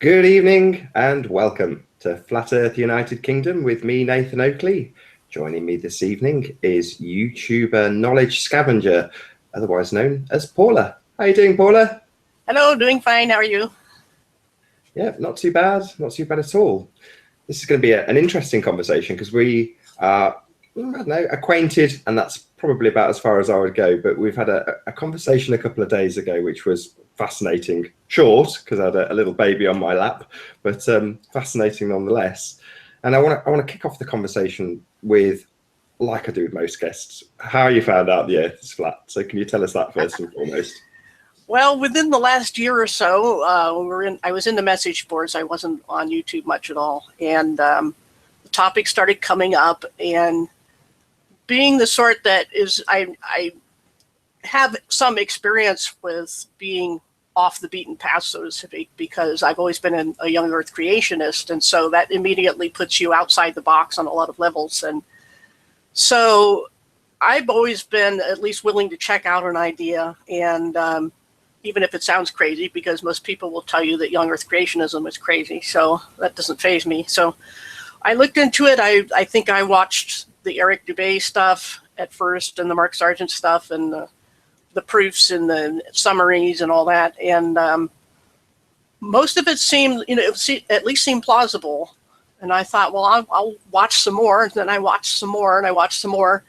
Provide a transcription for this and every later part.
Good evening and welcome to Flat Earth United Kingdom with me, Nathan Oakley. Joining me this evening is YouTuber Knowledge Scavenger, otherwise known as Paula. How are you doing, Paula? Hello, doing fine. How are you? Yeah, not too bad at all. This is going to be an interesting conversation because we are, I don't know, acquainted, and that's probably about as far as I would go. But we've had a conversation a couple of days ago, which was fascinating, short because I had a little baby on my lap, but fascinating nonetheless. And I want to kick off the conversation with, like I do with most guests, how you found out the Earth is flat. So can you tell us that first and foremost? Well, within the last year or so, I was in the message boards. I wasn't on YouTube much at all, and the topic started coming up. And being the sort that is, I have some experience with being off the beaten path, so to speak, because I've always been a young Earth creationist, and so that immediately puts you outside the box on a lot of levels. And so I've always been at least willing to check out an idea, and even if it sounds crazy, because most people will tell you that young Earth creationism is crazy, so that doesn't faze me. So I looked into it. I think I watched the Eric Dubay stuff at first, and the Mark Sargent stuff, and the proofs and the summaries and all that, and most of it seemed, at least seemed plausible. And I thought, well, I'll watch some more. And then I watched some more, and I watched some more.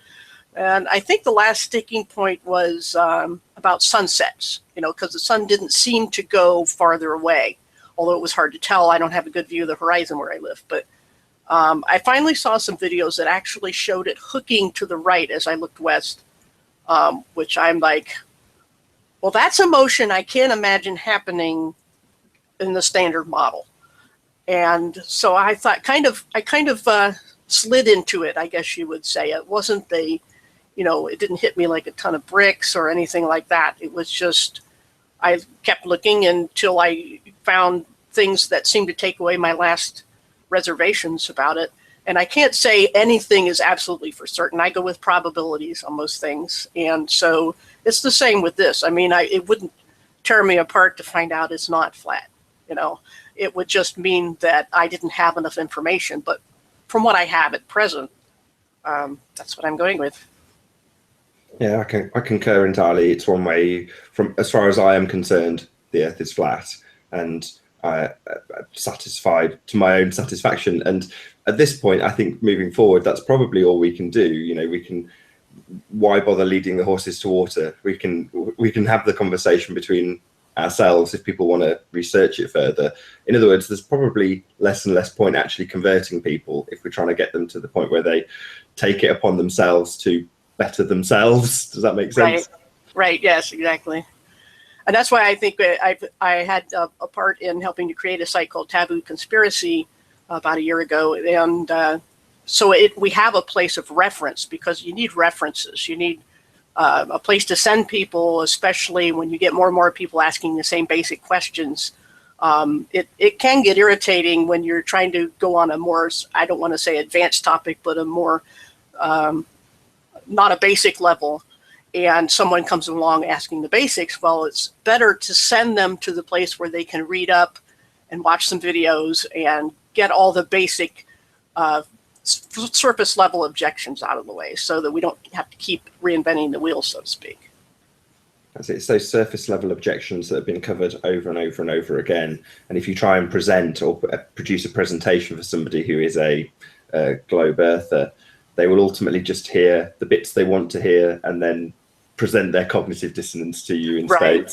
And I think the last sticking point was about sunsets, because the sun didn't seem to go farther away, although it was hard to tell. I don't have a good view of the horizon where I live. But I finally saw some videos that actually showed it hooking to the right as I looked west, which I'm like, well, that's a motion I can't imagine happening in the standard model. And so I thought, I kind of slid into it, I guess you would say. It wasn't it didn't hit me like a ton of bricks or anything like that. It was just, I kept looking until I found things that seemed to take away my last reservations about it. And I can't say anything is absolutely for certain. I go with probabilities on most things. And so it's the same with this. I mean, it wouldn't tear me apart to find out it's not flat. It would just mean that I didn't have enough information. But from what I have at present, that's what I'm going with. Yeah, I concur entirely. It's one way, from as far as I am concerned, the Earth is flat, and satisfied to my own satisfaction. And at this point, I think moving forward, that's probably all we can do. Why bother leading the horses to water? We can have the conversation between ourselves if people want to research it further. In other words, there's probably less and less point actually converting people if we're trying to get them to the point where they take it upon themselves to better themselves. Does that make sense? Right. Yes, exactly. And that's why I think I had a part in helping to create a site called Taboo Conspiracy about a year ago. And so we have a place of reference, because you need references. You need a place to send people, especially when you get more and more people asking the same basic questions. It can get irritating when you're trying to go on a more, I don't want to say advanced topic, but a more, not a basic level, and someone comes along asking the basics. Well, it's better to send them to the place where they can read up and watch some videos and get all the basic surface level objections out of the way, so that we don't have to keep reinventing the wheel, so to speak. It's those surface level objections that have been covered over and over and over again. And if you try and present or produce a presentation for somebody who is a globe earther, they will ultimately just hear the bits they want to hear and then present their cognitive dissonance to you instead.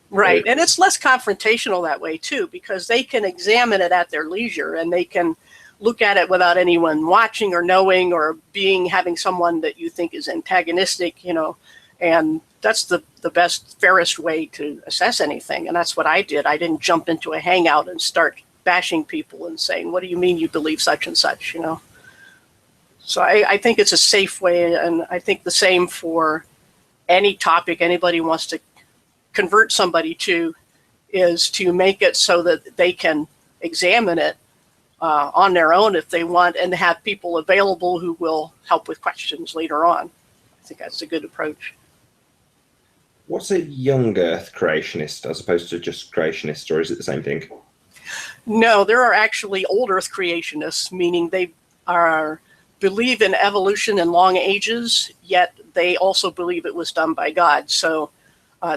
Right. And it's less confrontational that way too, because they can examine it at their leisure, and they can look at it without anyone watching or knowing, or having someone that you think is antagonistic, and that's the best, fairest way to assess anything. And that's what I did. I didn't jump into a hangout and start bashing people and saying, what do you mean you believe such and such, So I think it's a safe way, and I think the same for any topic anybody wants to convert somebody to, is to make it so that they can examine it on their own if they want, and have people available who will help with questions later on. I think that's a good approach. What's a young Earth creationist as opposed to just creationist, or is it the same thing? No, there are actually old Earth creationists, meaning they believe in evolution and long ages, yet they also believe it was done by God. So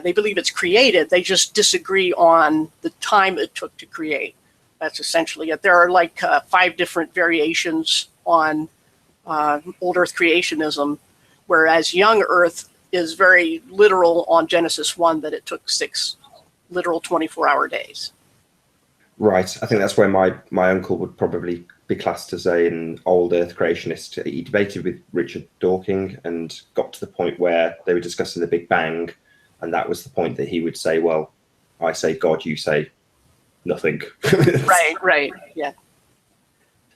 they believe it's created. They just disagree on the time it took to create. That's essentially it. There are like 5 different variations on old Earth creationism, whereas young Earth is very literal on Genesis 1, that it took 6 literal 24-hour days. Right. I think that's where my uncle would probably be classed as an old Earth creationist. He debated with Richard Dawkins and got to the point where they were discussing the Big Bang, and that was the point that he would say, well, I say God, you say nothing. Right, yeah.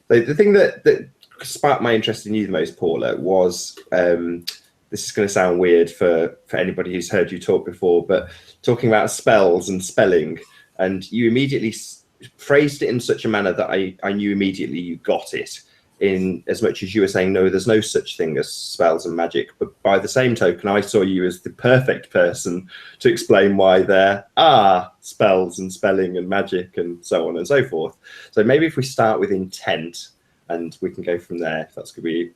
So the thing that sparked my interest in you the most, Paula, was this is going to sound weird for anybody who's heard you talk before, but talking about spells and spelling, and you immediately phrased it in such a manner that I knew immediately you got it, in as much as you were saying, no, there's no such thing as spells and magic. But by the same token, I saw you as the perfect person to explain why there are spells and spelling and magic and so on and so forth. So maybe if we start with intent, and we can go from there, if that's good with you.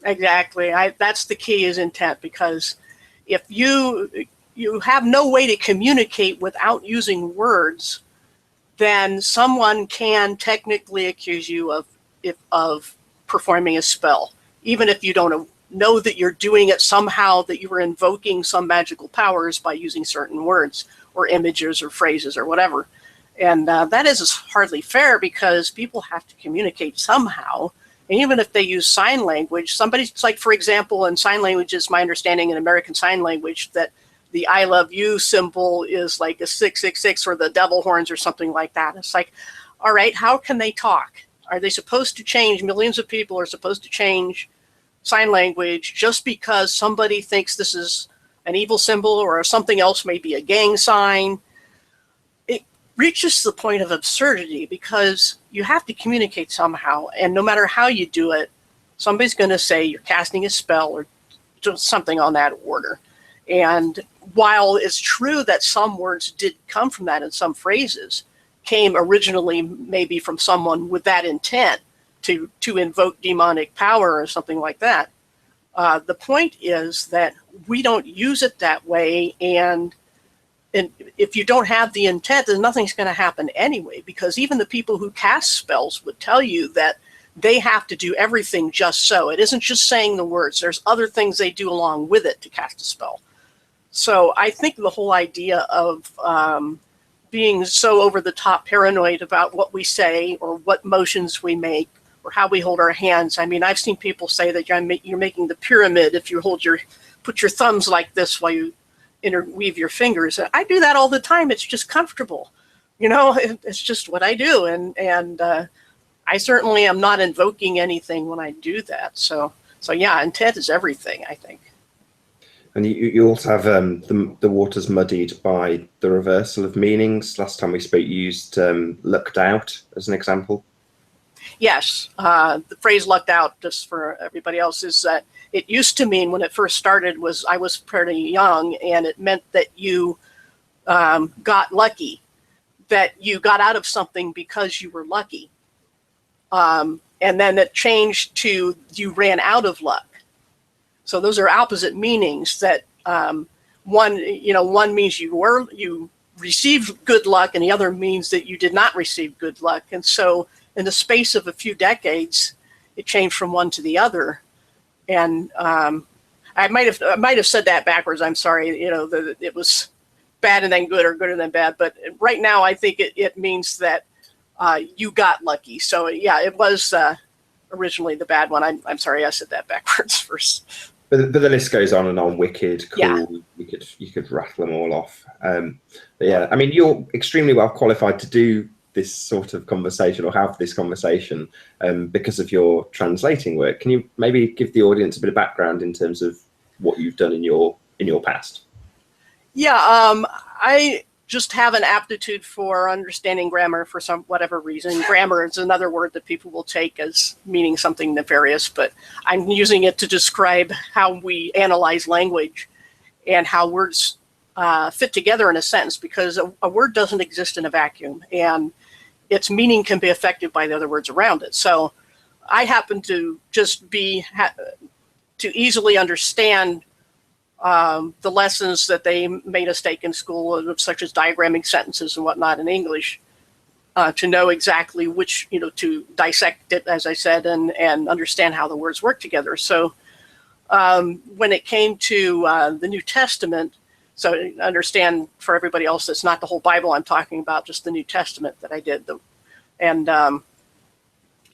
Exactly. That's the key, is intent, because if you have no way to communicate without using words, then someone can technically accuse you of performing a spell, even if you don't know that you're doing it somehow, that you were invoking some magical powers by using certain words or images or phrases or whatever. And that is hardly fair, because people have to communicate somehow. And even if they use sign language, somebody's like, for example, in sign language, is my understanding in American Sign Language that the I love you symbol is like a 666 or the devil horns or something like that. It's like, all right, how can they talk? Are they supposed to change? Millions of people are supposed to change sign language just because somebody thinks this is an evil symbol, or something else, maybe a gang sign. It reaches the point of absurdity, because you have to communicate somehow, and no matter how you do it, somebody's going to say you're casting a spell or something on that order. And while it's true that some words did come from that, and some phrases came originally maybe from someone with that intent to invoke demonic power or something like that, the point is that we don't use it that way. And if you don't have the intent, then nothing's going to happen anyway, because even the people who cast spells would tell you that they have to do everything just so. It isn't just saying the words. There's other things they do along with it to cast a spell. So I think the whole idea of being so over-the-top paranoid about what we say or what motions we make or how we hold our hands. I mean, I've seen people say that you're making the pyramid if you put your thumbs like this while you interweave your fingers. I do that all the time. It's just comfortable. You know, it's just what I do. And I certainly am not invoking anything when I do that. So yeah, intent is everything, I think. And you also have the waters muddied by the reversal of meanings. Last time we spoke, you used lucked out as an example. Yes. The phrase lucked out, just for everybody else, is that it used to mean, when it first started, I was pretty young, and it meant that you got lucky, that you got out of something because you were lucky. And then it changed to you ran out of luck. So those are opposite meanings. That one means you received good luck, and the other means that you did not receive good luck. And so in the space of a few decades, it changed from one to the other. And I might have said that backwards. I'm sorry. You know, it was bad and then good, or good and then bad. But right now, I think it means that you got lucky. So yeah, it was originally the bad one. I'm sorry, I said that backwards first. But the list goes on and on. Wicked, cool. Yeah. You could rattle them all off. But yeah, I mean, you're extremely well qualified to do this sort of conversation, or have this conversation, because of your translating work. Can you maybe give the audience a bit of background in terms of what you've done in your past? Yeah, I just have an aptitude for understanding grammar for whatever reason. Grammar is another word that people will take as meaning something nefarious, but I'm using it to describe how we analyze language and how words fit together in a sentence, because a word doesn't exist in a vacuum. And its meaning can be affected by the other words around it. So I happen to just to easily understand the lessons that they made us take in school, such as diagramming sentences and whatnot in English, to know exactly which, to dissect it, as I said, and understand how the words work together. So when it came to the New Testament, so understand for everybody else, that's not the whole Bible I'm talking about, just the New Testament that I did. And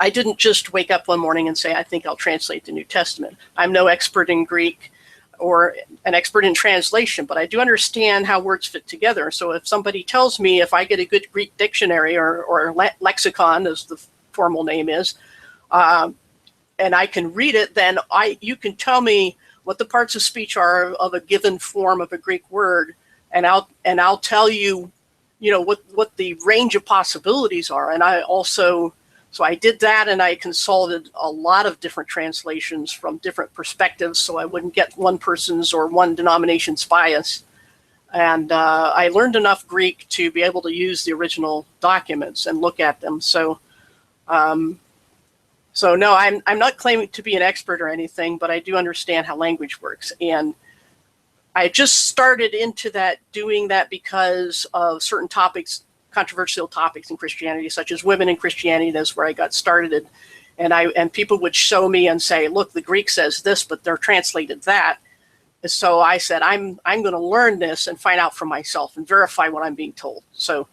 I didn't just wake up one morning and say, I think I'll translate the New Testament. I'm no expert in Greek or an expert in translation, but I do understand how words fit together. So if somebody tells me, if I get a good Greek dictionary or lexicon, as the formal name is, and I can read it, then you can tell me what the parts of speech are of a given form of a Greek word, and I'll tell you, what the range of possibilities are. And so I did that, and I consulted a lot of different translations from different perspectives, so I wouldn't get one person's or one denomination's bias. And I learned enough Greek to be able to use the original documents and look at them. So no, I'm not claiming to be an expert or anything, but I do understand how language works. And I just started into doing that because of certain topics, controversial topics in Christianity, such as women in Christianity. That's where I got started. And people would show me and say, look, the Greek says this, but they're translated that. And so I said, I'm going to learn this and find out for myself and verify what I'm being told. So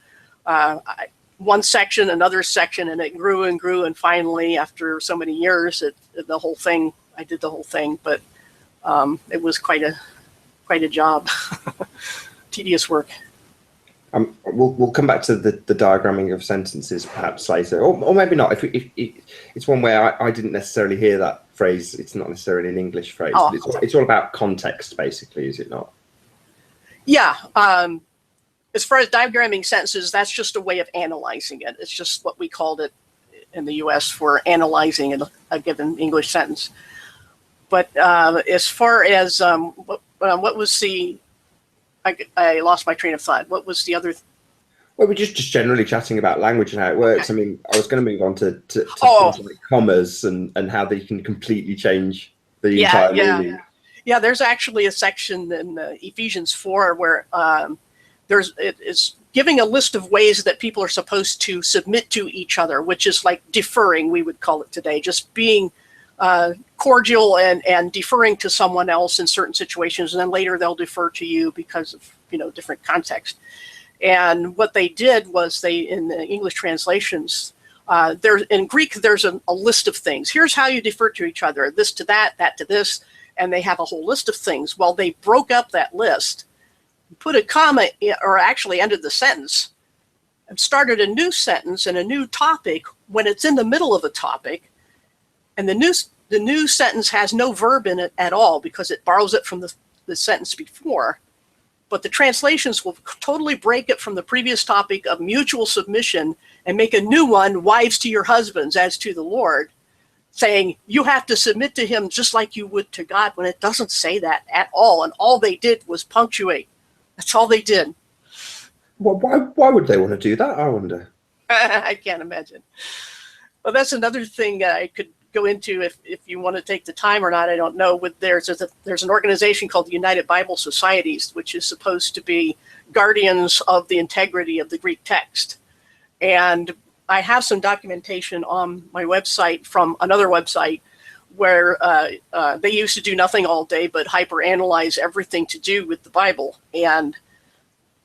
one section, another section, and it grew and grew. And finally, after so many years, I did the whole thing. But it was quite a job, tedious work. We'll come back to the diagramming of sentences perhaps later, or maybe not. If it's one where I didn't necessarily hear that phrase. It's not necessarily an English phrase, but it's all about context, basically, is it not? Yeah. As far as diagramming sentences, that's just a way of analyzing it. It's just what we called it in the U.S. for analyzing a given English sentence. But as far as what was the I lost my train of thought. What was the other? Well, we're just generally chatting about language and how it works. I mean, I was going to move on to things like commas and how they can completely change the entire meaning. Yeah, there's actually a section in Ephesians 4 where it's giving a list of ways that people are supposed to submit to each other, which is like deferring, we would call it today, just being cordial and deferring to someone else in certain situations, and then later they'll defer to you because of different context. And what they did was in the English translations, in Greek there's a list of things. Here's how you defer to each other: this to that, that to this, and they have a whole list of things. Well, they broke up that list, put a comma, or actually ended the sentence, and started a new sentence and a new topic when it's in the middle of a topic. And the new sentence has no verb in it at all because it borrows it from the sentence before. But the translations will totally break it from the previous topic of mutual submission and make a new one, wives to your husbands as to the Lord, saying you have to submit to him just like you would to God, when it doesn't say that at all. And all they did was punctuate. That's all they did. Well, why would they want to do that, I wonder? I can't imagine. Well, that's another thing I could go into if you want to take the time or not, I don't know. There's an organization called the United Bible Societies, which is supposed to be guardians of the integrity of the Greek text. And I have some documentation on my website from another website where they used to do nothing all day but hyperanalyze everything to do with the Bible. And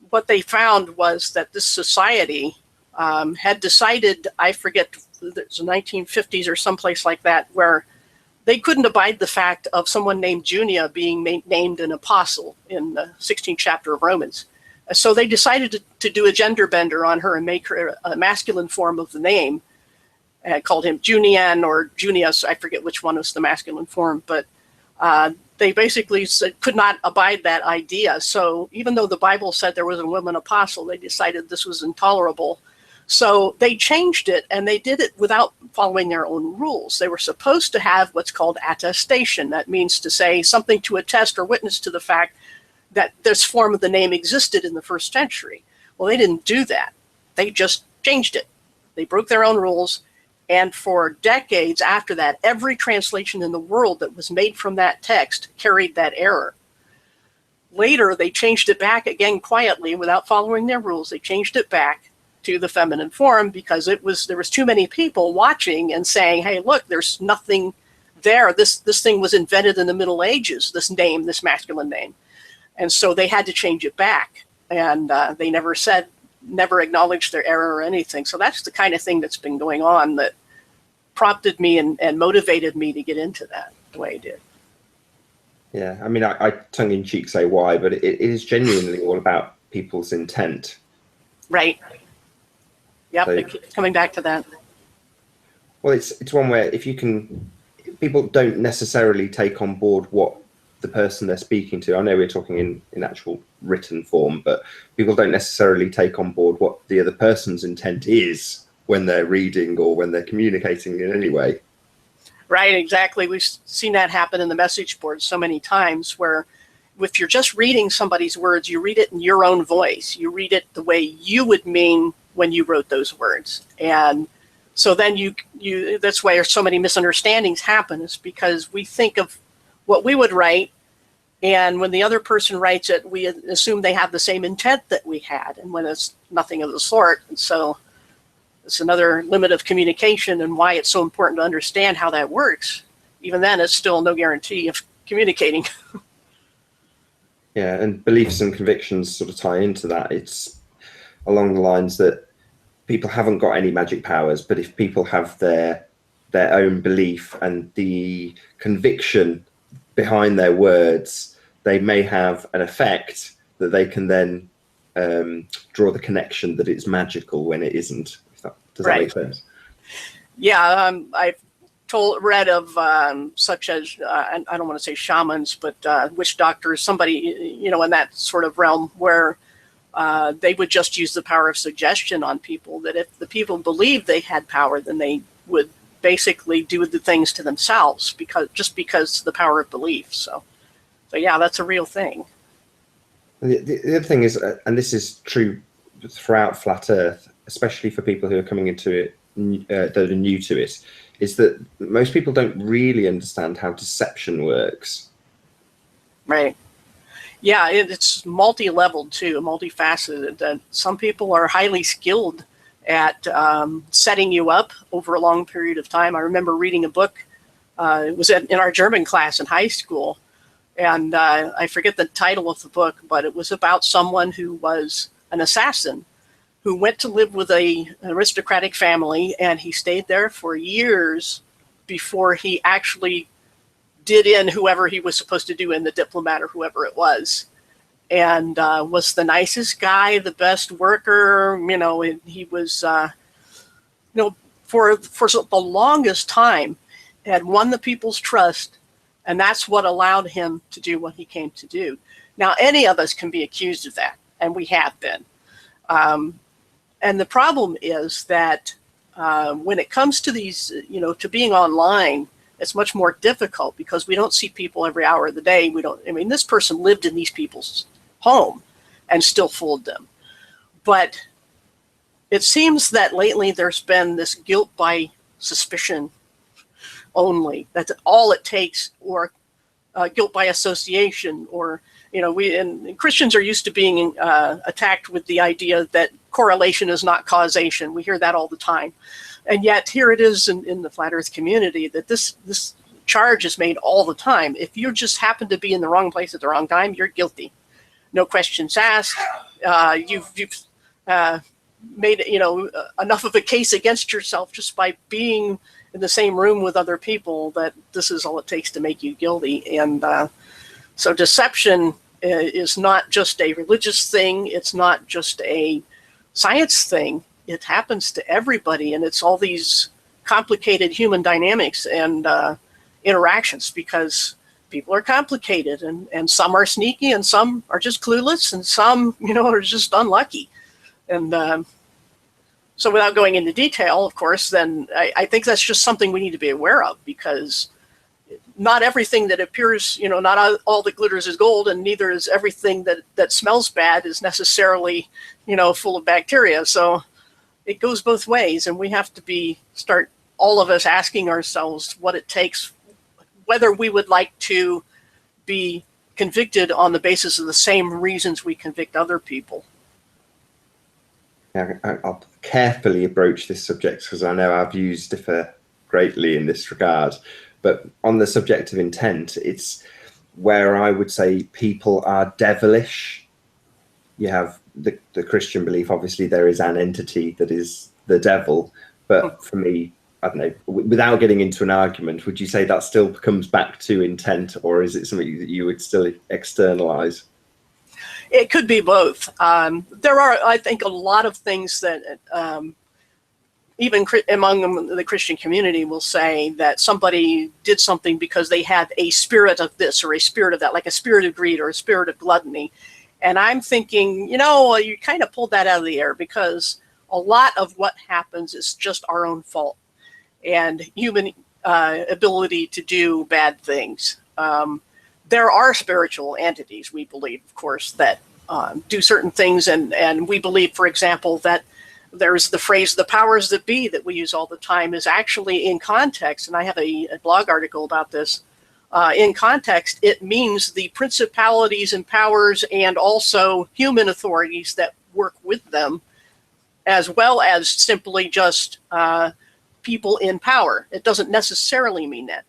what they found was that this society had decided, I forget, it's the 1950s or someplace like that, where they couldn't abide the fact of someone named Junia being named an apostle in the 16th chapter of Romans. So they decided to do a gender bender on her and make her a masculine form of the name, and called him Junian or Junius. I forget which one was the masculine form, but they basically could not abide that idea. So even though the Bible said there was a woman apostle, they decided this was intolerable. So they changed it, and they did it without following their own rules. They were supposed to have what's called attestation. That means to say something to attest or witness to the fact that this form of the name existed in the first century. Well, they didn't do that. They just changed it. They broke their own rules. And for decades after that, every translation in the world that was made from that text carried that error. Later, they changed it back again quietly without following their rules. They changed it back to the feminine form because there was too many people watching and saying, hey, look, there's nothing there. This thing was invented in the Middle Ages, this masculine name. And so they had to change it back. And they never acknowledged their error or anything. So that's the kind of thing that's been going on that prompted me and motivated me to get into that the way I did. Yeah, I mean, I tongue-in-cheek say why, but it is genuinely all about people's intent. Right. Yep, So, it keeps coming back to that. Well, it's one where people don't necessarily take on board what the person they're speaking to. I know we're talking in actual written form, but people don't necessarily take on board what the other person's intent is when they're reading or when they're communicating in any way. Right, exactly. We've seen that happen in the message boards so many times where if you're just reading somebody's words, you read it in your own voice. You read it the way you would mean when you wrote those words. And so then that's why so many misunderstandings happen, is because we think of what we would write, and when the other person writes it, we assume they have the same intent that we had, and when it's nothing of the sort. And so it's another limit of communication and why it's so important to understand how that works. Even then, it's still no guarantee of communicating. Yeah, and beliefs and convictions sort of tie into that. It's along the lines that people haven't got any magic powers, but if people have their own belief and the conviction behind their words, they may have an effect that they can then draw the connection that it's magical when it isn't. Does that make sense? Yeah, I've read of such as, I don't want to say shamans, but witch doctors, somebody, in that sort of realm where they would just use the power of suggestion on people, that if the people believed they had power, then they would basically do the things to themselves because the power of belief. So yeah, that's a real thing. The other thing is, and this is true throughout Flat Earth, especially for people who are coming into it, that are new to it, is that most people don't really understand how deception works. Right. Yeah, it's multi-leveled too, multifaceted. Some people are highly skilled at setting you up over a long period of time. I remember reading a book. It was in our German class in high school, and I forget the title of the book, but it was about someone who was an assassin who went to live with an aristocratic family, and he stayed there for years before he actually did in whoever he was supposed to do in, the diplomat or whoever it was, and was the nicest guy, the best worker. He was, for the longest time, had won the people's trust, and that's what allowed him to do what he came to do. Now, any of us can be accused of that, and we have been. And the problem is that when it comes to these, to being online, it's much more difficult because we don't see people every hour of the day. This person lived in these people's home and still fooled them. But it seems that lately there's been this guilt by suspicion only. That's all it takes, or guilt by association, or and Christians are used to being attacked with the idea that correlation is not causation. We hear that all the time. And yet here it is in the Flat Earth community that this charge is made all the time. If you just happen to be in the wrong place at the wrong time, you're guilty. No questions asked. You've made enough of a case against yourself just by being in the same room with other people that this is all it takes to make you guilty. And so deception is not just a religious thing. It's not just a science thing. It happens to everybody, and it's all these complicated human dynamics and interactions, because people are complicated, and some are sneaky, and some are just clueless, and some are just unlucky. And so without going into detail, of course, then I think that's just something we need to be aware of, because not everything that appears, not all that glitters is gold, and neither is everything that smells bad is necessarily, full of bacteria. So it goes both ways, and we have to start all of us asking ourselves what it takes, whether we would like to be convicted on the basis of the same reasons we convict other people. Yeah, I'll carefully approach this subject because I know our views differ greatly in this regard. But on the subject of intent, it's where I would say people are devilish. You have the Christian belief, obviously there is an entity that is the devil. But for me, I don't know, without getting into an argument, would you say that still comes back to intent, or is it something that you would still externalize? It could be both. There are, I think, a lot of things that even among the Christian community will say that somebody did something because they had a spirit of this or a spirit of that, like a spirit of greed or a spirit of gluttony. And I'm thinking, you kind of pulled that out of the air, because a lot of what happens is just our own fault and human ability to do bad things. There are spiritual entities, we believe, of course, that do certain things. And we believe, for example, that there's the phrase, the powers that be, that we use all the time, is actually in context. And I have a blog article about this. In context, it means the principalities and powers and also human authorities that work with them, as well as simply just people in power. It doesn't necessarily mean that.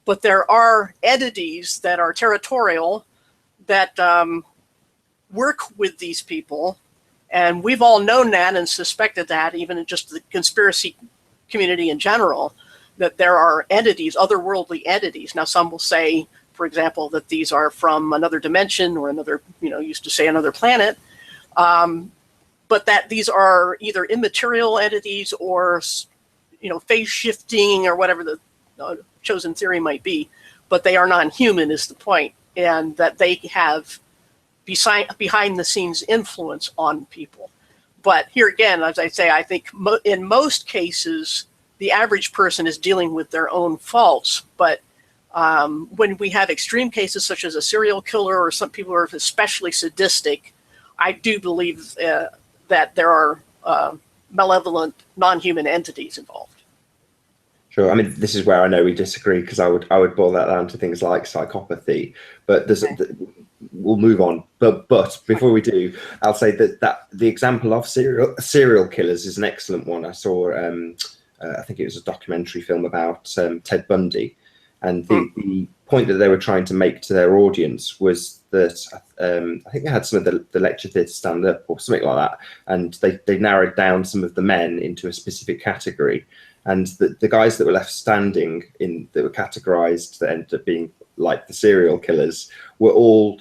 But there are entities that are territorial that work with these people. And we've all known that and suspected that, even in just the conspiracy community in general, that there are entities, otherworldly entities. Now, some will say, for example, that these are from another dimension or another, used to say another planet. But that these are either immaterial entities or, phase shifting or whatever the chosen theory might be, but they are non-human is the point, and that they have behind the scenes influence on people. But here again, as I say, I think in most cases, the average person is dealing with their own faults. But when we have extreme cases such as a serial killer or some people who are especially sadistic, I do believe that there are malevolent non-human entities involved. Sure. I mean, this is where I know we disagree, because I would boil that down to things like psychopathy. But we'll move on. But before we do, I'll say that the example of serial killers is an excellent one. I saw, I think it was a documentary film about Ted Bundy, and the point that they were trying to make to their audience was that I think they had some of the lecture theatre stand up or something like that, and they narrowed down some of the men into a specific category. And the guys that were left standing that were categorized, that ended up being like the serial killers, were all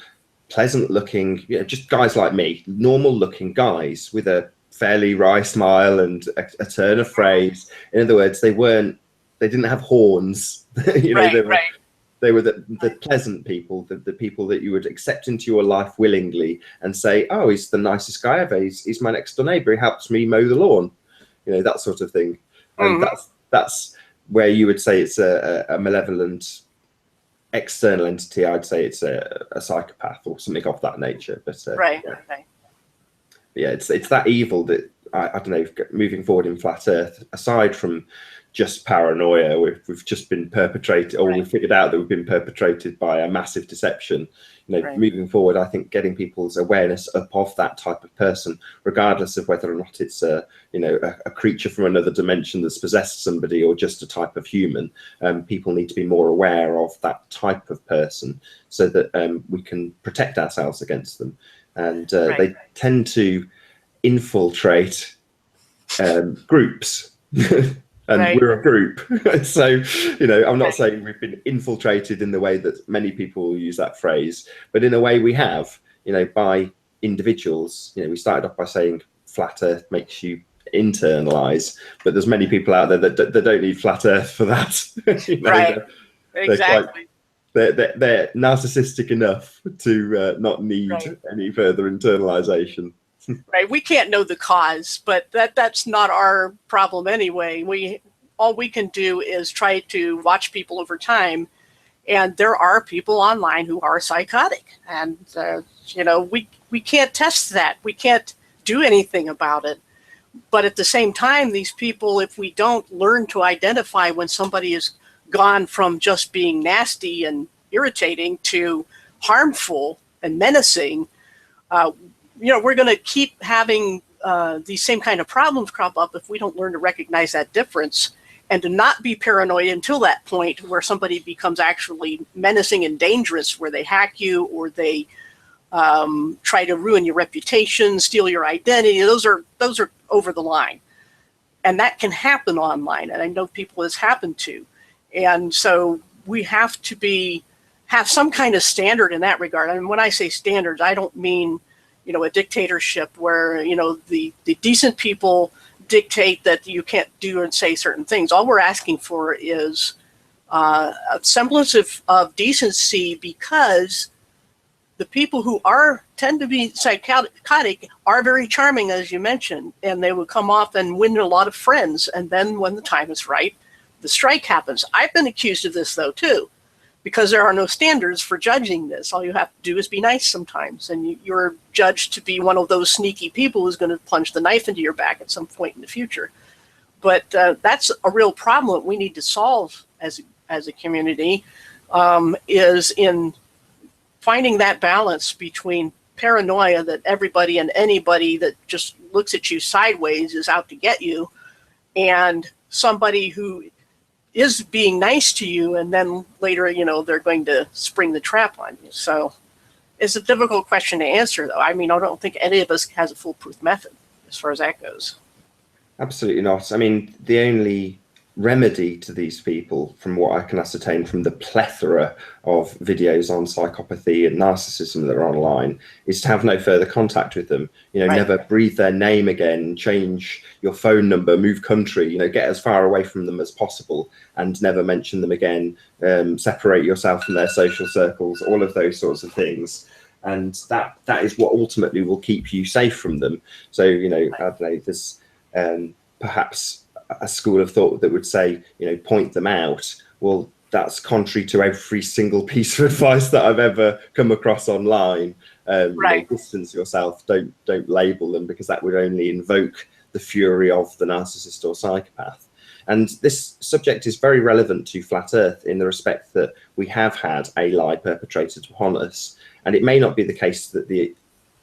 pleasant looking, just guys like me, normal looking guys with a fairly wry smile and a turn of phrase. In other words, they didn't have horns. They were the pleasant people, the people that you would accept into your life willingly and say, oh, he's the nicest guy ever. He's my next door neighbor. He helps me mow the lawn, that sort of thing. And that's where you would say it's a malevolent external entity. I'd say it's a psychopath or something of that nature. But it's that evil that I don't know. Moving forward in flat Earth, aside from just paranoia, we've just been perpetrated, or we've figured out that we've been perpetrated by a massive deception. Moving forward, I think getting people's awareness up of that type of person, regardless of whether or not it's a creature from another dimension that's possessed somebody or just a type of human, people need to be more aware of that type of person so that we can protect ourselves against them. And they tend to infiltrate groups. And we're a group. So, I'm not saying we've been infiltrated in the way that many people use that phrase, but in a way we have, by individuals. We started off by saying flat Earth makes you internalize, but there's many people out there that don't need flat Earth for that. Exactly. They're narcissistic enough to not need any further internalization. Right, we can't know the cause, but that's not our problem anyway. All we can do is try to watch people over time, and there are people online who are psychotic, and we can't test that. We can't do anything about it, But at the same time, these people, if we don't learn to identify when somebody has gone from just being nasty and irritating to harmful and menacing, we're going to keep having these same kind of problems crop up if we don't learn to recognize that difference and to not be paranoid until that point where somebody becomes actually menacing and dangerous, where they hack you or they try to ruin your reputation, steal your identity. Those are over the line. And that can happen online. And I know people it's happened to. And so we have to have some kind of standard in that regard. I mean, when I say standards, I don't mean, a dictatorship where, the decent people dictate that you can't do and say certain things. All we're asking for is a semblance of decency, because the people who tend to be psychotic are very charming, as you mentioned, and they would come off and win a lot of friends. And then when the time is right, the strike happens. I've been accused of this, though, too, because there are no standards for judging this. All you have to do is be nice sometimes, and you're judged to be one of those sneaky people who's going to plunge the knife into your back at some point in the future. But that's a real problem that we need to solve as a community, is in finding that balance between paranoia that everybody and anybody that just looks at you sideways is out to get you, and somebody who is being nice to you, and then later, they're going to spring the trap on you. So it's a difficult question to answer, though. I mean, I don't think any of us has a foolproof method as far as that goes. Absolutely not. I mean, the only remedy to these people, from what I can ascertain from the plethora of videos on psychopathy and narcissism that are online, is to have no further contact with them. Right. Never breathe their name again, change your phone number, move country, get as far away from them as possible and never mention them again, separate yourself from their social circles, all of those sorts of things. And that is what ultimately will keep you safe from them. So, I don't know, there's perhaps a school of thought that would say, point them out. Well, that's contrary to every single piece of advice that I've ever come across online. Right. Distance yourself, don't label them, because that would only invoke the fury of the narcissist or psychopath. And this subject is very relevant to Flat Earth in the respect that we have had a lie perpetrated upon us. And it may not be the case that the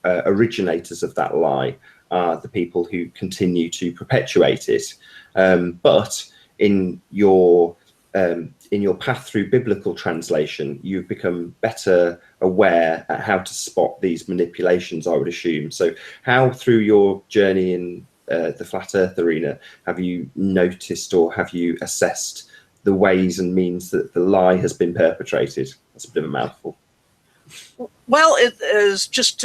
originators of that lie are the people who continue to perpetuate it. But in your path through biblical translation, you've become better aware at how to spot these manipulations, I would assume. So how, through your journey in the Flat Earth arena, have you noticed or have you assessed the ways and means that the lie has been perpetrated? That's a bit of a mouthful. Well, it is just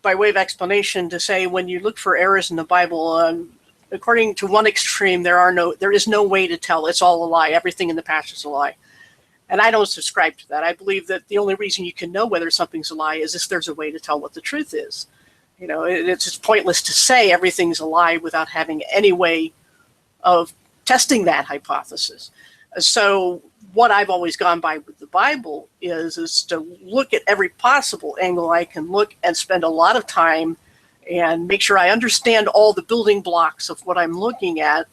by way of explanation to say, when you look for errors in the Bible, according to one extreme, there is no way to tell. It's all a lie. Everything in the past is a lie. And I don't subscribe to that. I believe that the only reason you can know whether something's a lie is if there's a way to tell what the truth is. It's just pointless to say everything's a lie without having any way of testing that hypothesis. So what I've always gone by with the Bible is to look at every possible angle I can look and spend a lot of time and make sure I understand all the building blocks of what I'm looking at.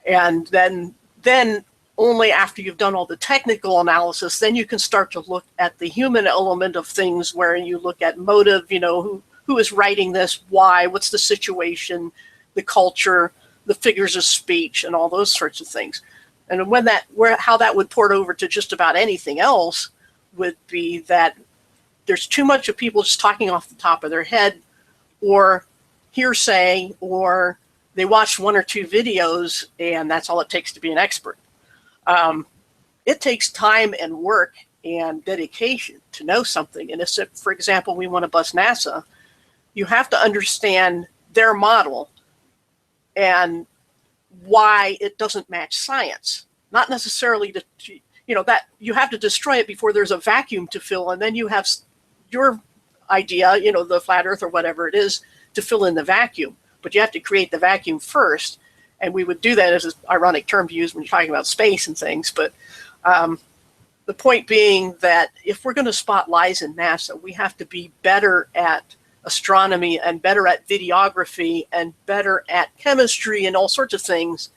And then only after you've done all the technical analysis, then you can start to look at the human element of things, where you look at motive, who is writing this, why, what's the situation, the culture, the figures of speech, and all those sorts of things. And how that would port over to just about anything else would be that there's too much of people just talking off the top of their head, or hearsay, or they watched one or two videos and that's all it takes to be an expert. It takes time and work and dedication to know something. And if, for example, we want to bust NASA, you have to understand their model and why it doesn't match science. Not necessarily that you have to destroy it before there's a vacuum to fill, and then you have your idea, the flat earth or whatever it is, to fill in the vacuum. But you have to create the vacuum first. And we would do that as an ironic term to use when you're talking about space and things. But the point being that if we're going to spot lies in NASA, we have to be better at astronomy and better at videography and better at chemistry and all sorts of things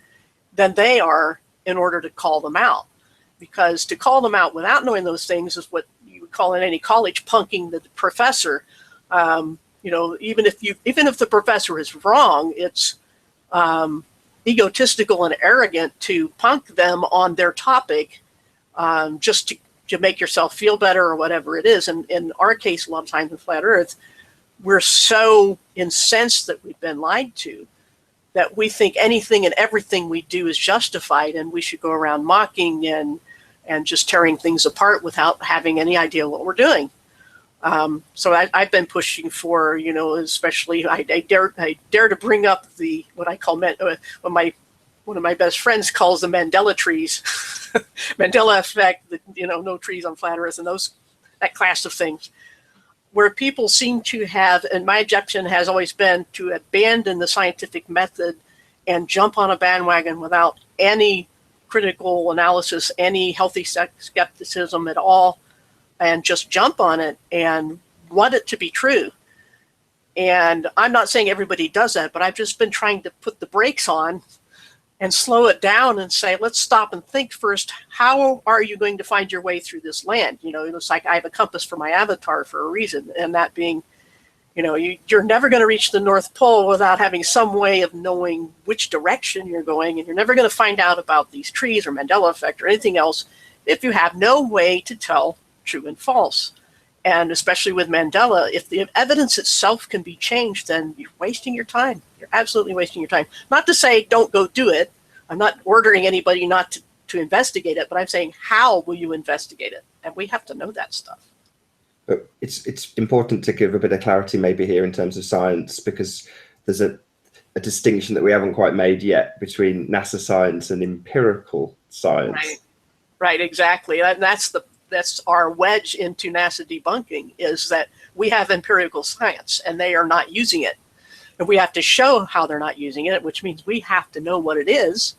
than they are in order to call them out. Because to call them out without knowing those things is what you would call in any college punking the professor. Even if the professor is wrong, it's egotistical and arrogant to punk them on their topic just to make yourself feel better or whatever it is. And in our case, a lot of times in Flat Earth, we're so incensed that we've been lied to that we think anything and everything we do is justified, and we should go around mocking and just tearing things apart without having any idea what we're doing. So I've been pushing for, especially I dare to bring up what I call one of my best friends calls the Mandela trees, Mandela effect, no trees on Flat Earth and that class of things, where people seem to have, and my objection has always been to abandon the scientific method and jump on a bandwagon without any critical analysis, any healthy skepticism at all, and just jump on it and want it to be true. And I'm not saying everybody does that, but I've just been trying to put the brakes on and slow it down and say, let's stop and think first. How are you going to find your way through this land? It's like I have a compass for my avatar for a reason, and that being, you're never going to reach the North Pole without having some way of knowing which direction you're going, and you're never going to find out about these trees or Mandela effect or anything else if you have no way to tell true and false. And especially with Mandela, if the evidence itself can be changed, then you're wasting your time. You're absolutely wasting your time. Not to say don't go do it. I'm not ordering anybody not to investigate it, but I'm saying, how will you investigate it? And we have to know that stuff. But it's important to give a bit of clarity maybe here in terms of science, because there's a distinction that we haven't quite made yet between NASA science and empirical science. Right, exactly. And that's our wedge into NASA debunking, is that we have empirical science and they are not using it. And we have to show how they're not using it, which means we have to know what it is,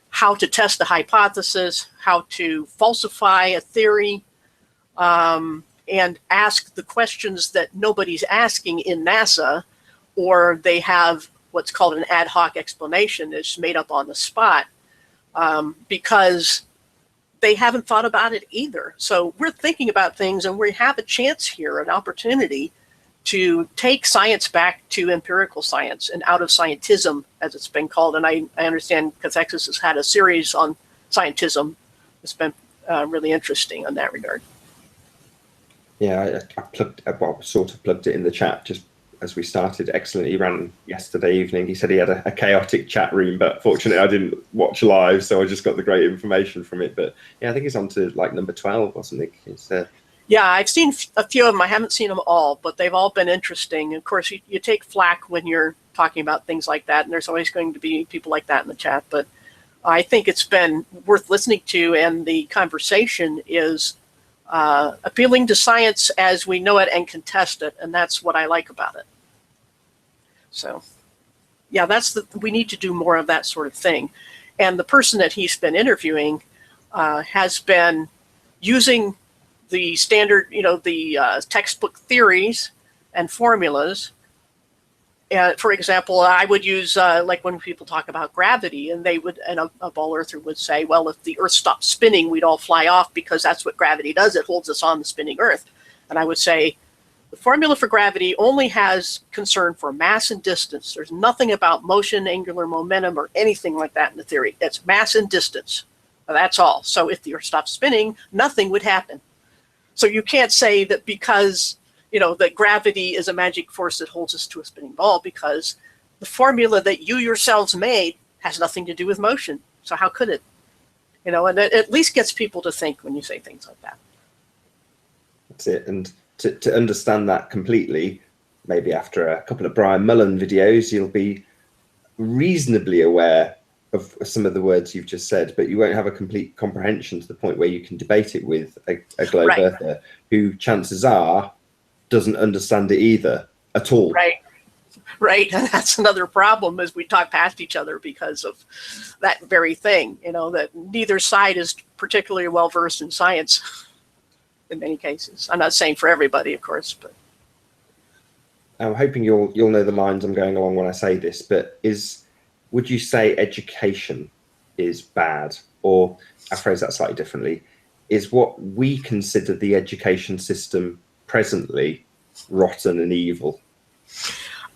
how to test a hypothesis, how to falsify a theory, and ask the questions that nobody's asking in NASA, or they have what's called an ad hoc explanation that's made up on the spot, because they haven't thought about it either. So we're thinking about things, and we have a chance here, an opportunity to take science back to empirical science and out of scientism, as it's been called. And I understand Cathexis has had a series on scientism. It's been really interesting in that regard. Yeah, I sort of plugged it in the chat just as we started. Excellent. He ran yesterday evening. He said he had a chaotic chat room, but fortunately I didn't watch live, so I just got the great information from it. But yeah, I think it's on to like number 12 or something. Yeah, I've seen a few of them. I haven't seen them all, but they've all been interesting. Of course, you take flack when you're talking about things like that, and there's always going to be people like that in the chat. But I think it's been worth listening to, and the conversation is appealing to science as we know it and can test it, and that's what I like about it. So, yeah, we need to do more of that sort of thing. And the person that he's been interviewing has been using the standard, the textbook theories and formulas. For example, I would use like when people talk about gravity, and a ball earther would say, well, if the Earth stopped spinning, we'd all fly off because that's what gravity does. It holds us on the spinning Earth. And I would say, the formula for gravity only has concern for mass and distance. There's nothing about motion, angular momentum, or anything like that in the theory. It's mass and distance. That's all. So if the Earth stopped spinning, nothing would happen. So you can't say that because that gravity is a magic force that holds us to a spinning ball, because the formula that you yourselves made has nothing to do with motion. So how could it? And it at least gets people to think when you say things like that. That's it. And to understand that completely, maybe after a couple of Brian Mullen videos, you'll be reasonably aware of some of the words you've just said, but you won't have a complete comprehension to the point where you can debate it with a globe earther who, chances are, doesn't understand it either at all. Right. And that's another problem, is we talk past each other because of that very thing, that neither side is particularly well versed in science in many cases. I'm not saying for everybody, of course, but I'm hoping you'll know the lines I'm going along when I say this, but would you say education is bad? Or I phrase that slightly differently, is what we consider the education system presently rotten and evil?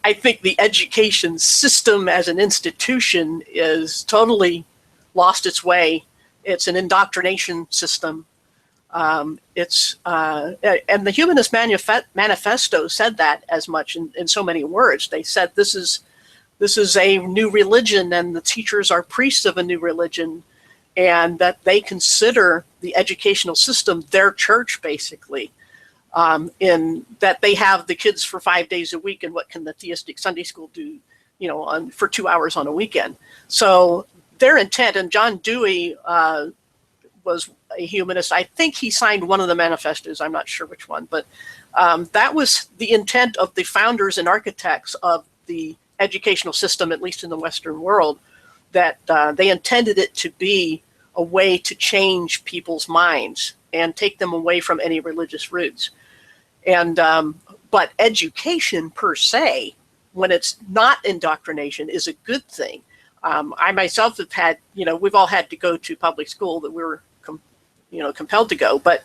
I think the education system as an institution is totally lost its way. It's an indoctrination system. And the Humanist Manifesto said that as much in so many words. They said this is a new religion, and the teachers are priests of a new religion, and that they consider the educational system their church, basically. In that they have the kids for 5 days a week, and what can the theistic Sunday school do, for 2 hours on a weekend? So their intent, and John Dewey was a humanist. I think he signed one of the manifestos. I'm not sure which one, but that was the intent of the founders and architects of the educational system, at least in the Western world, that they intended it to be a way to change people's minds and take them away from any religious roots. And but education per se, when it's not indoctrination, is a good thing. I myself have had, we've all had to go to public school that we were compelled to go. But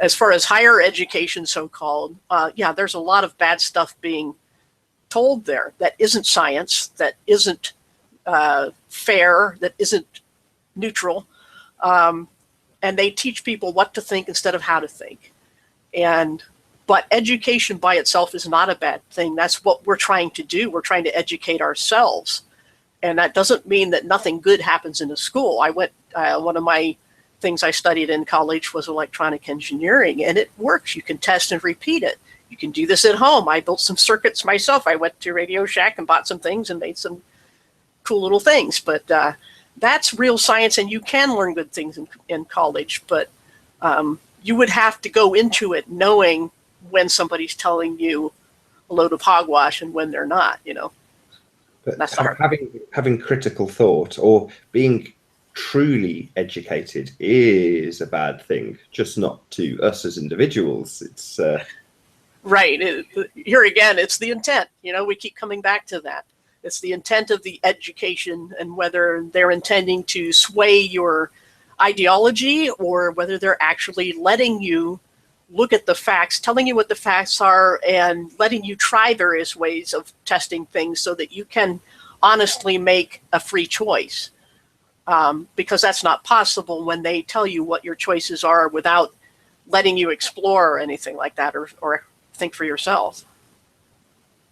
as far as higher education, so-called, there's a lot of bad stuff being told there that isn't science, that isn't fair, that isn't neutral. And they teach people what to think instead of how to think. But education by itself is not a bad thing. That's what we're trying to do. We're trying to educate ourselves. And that doesn't mean that nothing good happens in a school. One of my things I studied in college was electronic engineering, and it works. You can test and repeat it. You can do this at home. I built some circuits myself. I went to Radio Shack and bought some things and made some cool little things. But that's real science, and you can learn good things in college. But you would have to go into it knowing when somebody's telling you a load of hogwash and when they're not, But that's hard. having critical thought or being truly educated is a bad thing, just not to us as individuals. It's right. Here again, it's the intent. We keep coming back to that. It's the intent of the education, and whether they're intending to sway your ideology or whether they're actually letting you look at the facts, telling you what the facts are, and letting you try various ways of testing things so that you can honestly make a free choice. Because that's not possible when they tell you what your choices are without letting you explore or anything like that, or think for yourself.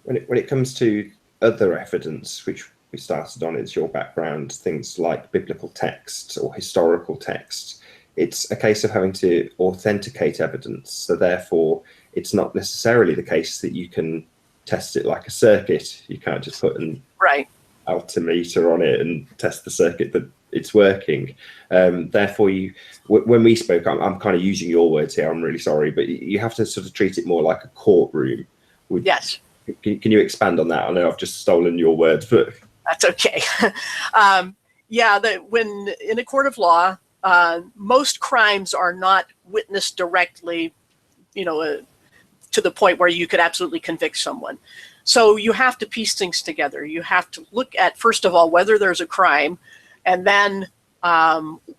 When it comes to other evidence, which we started on, it's your background, things like biblical texts or historical texts, it's a case of having to authenticate evidence. So therefore, it's not necessarily the case that you can test it like a circuit. You can't just put an altimeter on it and test the circuit that it's working. Therefore, when we spoke, I'm kind of using your words here, I'm really sorry, but you have to sort of treat it more like a courtroom. Yes. Can you expand on that? I know I've just stolen your words, but that's okay. When in a court of law, most crimes are not witnessed directly, to the point where you could absolutely convict someone. So you have to piece things together. You have to look at, first of all, whether there's a crime, and then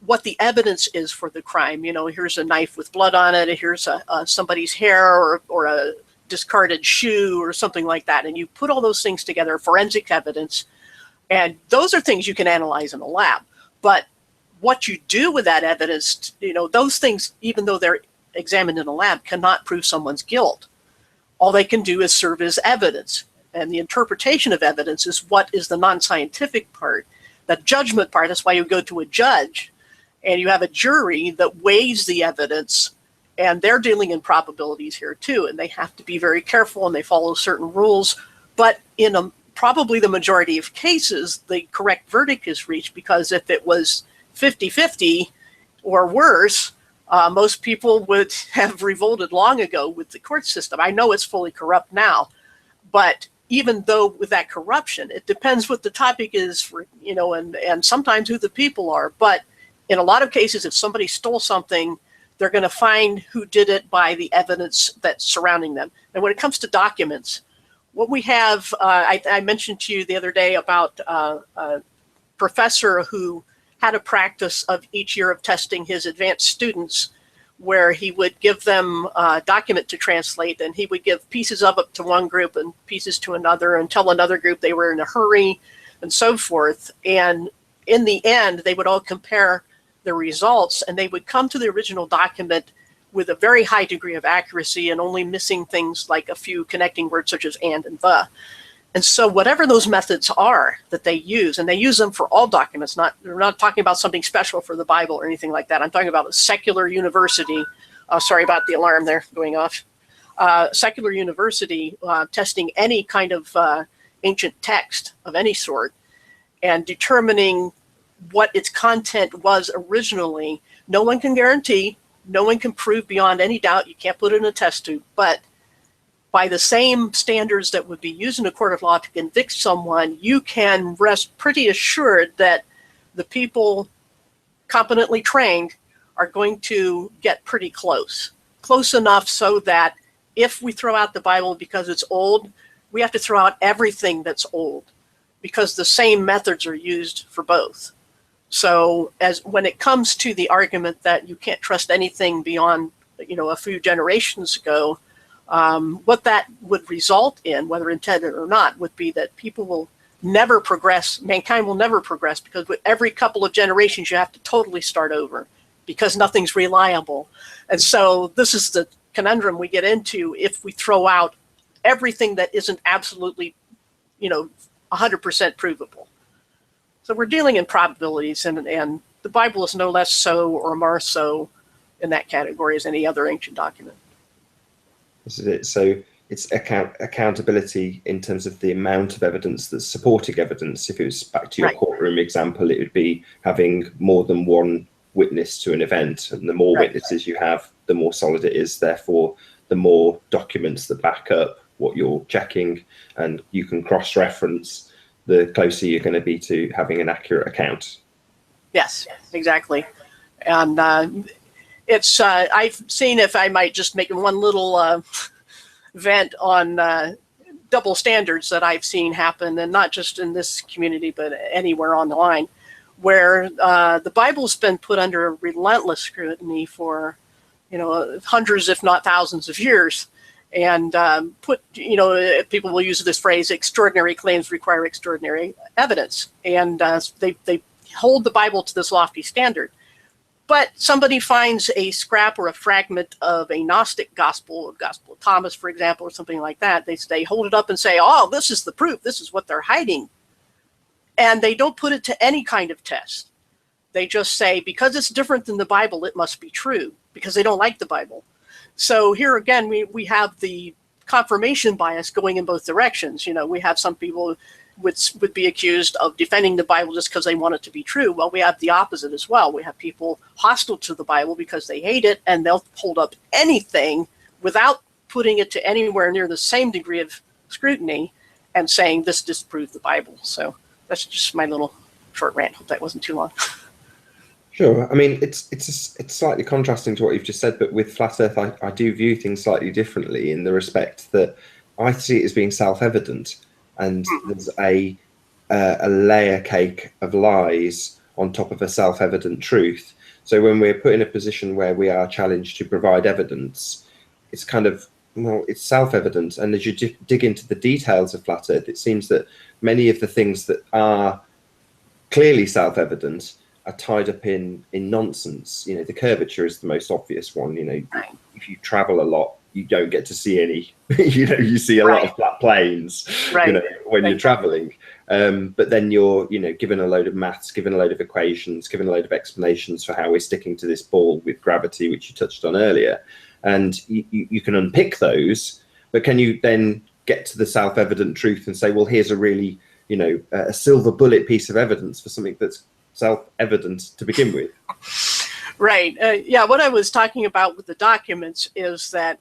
what the evidence is for the crime. Here's a knife with blood on it. Here's somebody's hair or a discarded shoe or something like that. And you put all those things together, forensic evidence, and those are things you can analyze in a lab. But what you do with that evidence, those things, even though they're examined in a lab, cannot prove someone's guilt. All they can do is serve as evidence. And the interpretation of evidence is what is the non-scientific part. The judgment part, that's why you go to a judge and you have a jury that weighs the evidence, and they're dealing in probabilities here too. And they have to be very careful, and they follow certain rules. But in probably the majority of cases, the correct verdict is reached, because if it was 50-50 or worse, most people would have revolted long ago with the court system. I know it's fully corrupt now, but even though with that corruption, it depends what the topic is for, and sometimes who the people are. But in a lot of cases, if somebody stole something, they're going to find who did it by the evidence that's surrounding them. And when it comes to documents, what we have, I mentioned to you the other day about a professor who had a practice of each year of testing his advanced students, where he would give them a document to translate, and he would give pieces of it to one group and pieces to another, and tell another group they were in a hurry and so forth. And in the end, they would all compare their results, and they would come to the original document with a very high degree of accuracy and only missing things like a few connecting words such as and the. And so whatever those methods are that they use, and they use them for all documents, they're not talking about something special for the Bible or anything like that. I'm talking about a secular university. Sorry about the alarm there going off. Secular university testing any kind of ancient text of any sort and determining what its content was originally. No one can guarantee, no one can prove beyond any doubt. You can't put it in a test tube, but by the same standards that would be used in a court of law to convict someone, you can rest pretty assured that the people competently trained are going to get pretty close enough so that if we throw out the Bible because it's old, we have to throw out everything that's old, because the same methods are used for both. So when it comes to the argument that you can't trust anything beyond, a few generations ago, what that would result in, whether intended or not, would be that people will never progress, mankind will never progress, because with every couple of generations you have to totally start over because nothing's reliable. And so this is the conundrum we get into if we throw out everything that isn't absolutely, 100% provable. So we're dealing in probabilities, and the Bible is no less so or more so in that category as any other ancient document. This is it. So it's accountability in terms of the amount of evidence that's supporting evidence. If it was back to your courtroom example, it would be having more than one witness to an event, and the more witnesses you have, the more solid it is. Therefore, the more documents that back up what you're checking, and you can cross-reference, the closer you're going to be to having an accurate account. Yes, exactly. And it's I've seen, if I might just make one little vent on double standards that I've seen happen, and not just in this community, but anywhere online, where the Bible's been put under relentless scrutiny for, hundreds, if not thousands of years. And people will use this phrase, extraordinary claims require extraordinary evidence. And they hold the Bible to this lofty standard. But somebody finds a scrap or a fragment of a Gnostic gospel, of Gospel of Thomas, for example, or something like that. They hold it up and say, oh, this is the proof. This is what they're hiding. And they don't put it to any kind of test. They just say, because it's different than the Bible, it must be true, because they don't like the Bible. So here again, we have the confirmation bias going in both directions. We have some people would be accused of defending the Bible just because they want it to be true. Well, we have the opposite as well. We have people hostile to the Bible because they hate it, and they'll hold up anything without putting it to anywhere near the same degree of scrutiny and saying this disproves the Bible. So that's just my little short rant. Hope that wasn't too long. Sure. I mean, it's slightly contrasting to what you've just said, but with Flat Earth, I do view things slightly differently, in the respect that I see it as being self-evident, and there's a layer cake of lies on top of a self-evident truth. So when we're put in a position where we are challenged to provide evidence, it's kind of, it's self-evident. And as you dig into the details of Flat Earth, it seems that many of the things that are clearly self-evident are tied up in nonsense. The curvature is the most obvious one. If you travel a lot, you don't get to see any. You see a lot of flat planes. When you're traveling. But then you're, given a load of maths, given a load of equations, given a load of explanations for how we're sticking to this ball with gravity, which you touched on earlier, and you can unpick those. But can you then get to the self-evident truth and say, well, here's a really, a silver bullet piece of evidence for something that's self-evident to begin with? Right. What I was talking about with the documents is that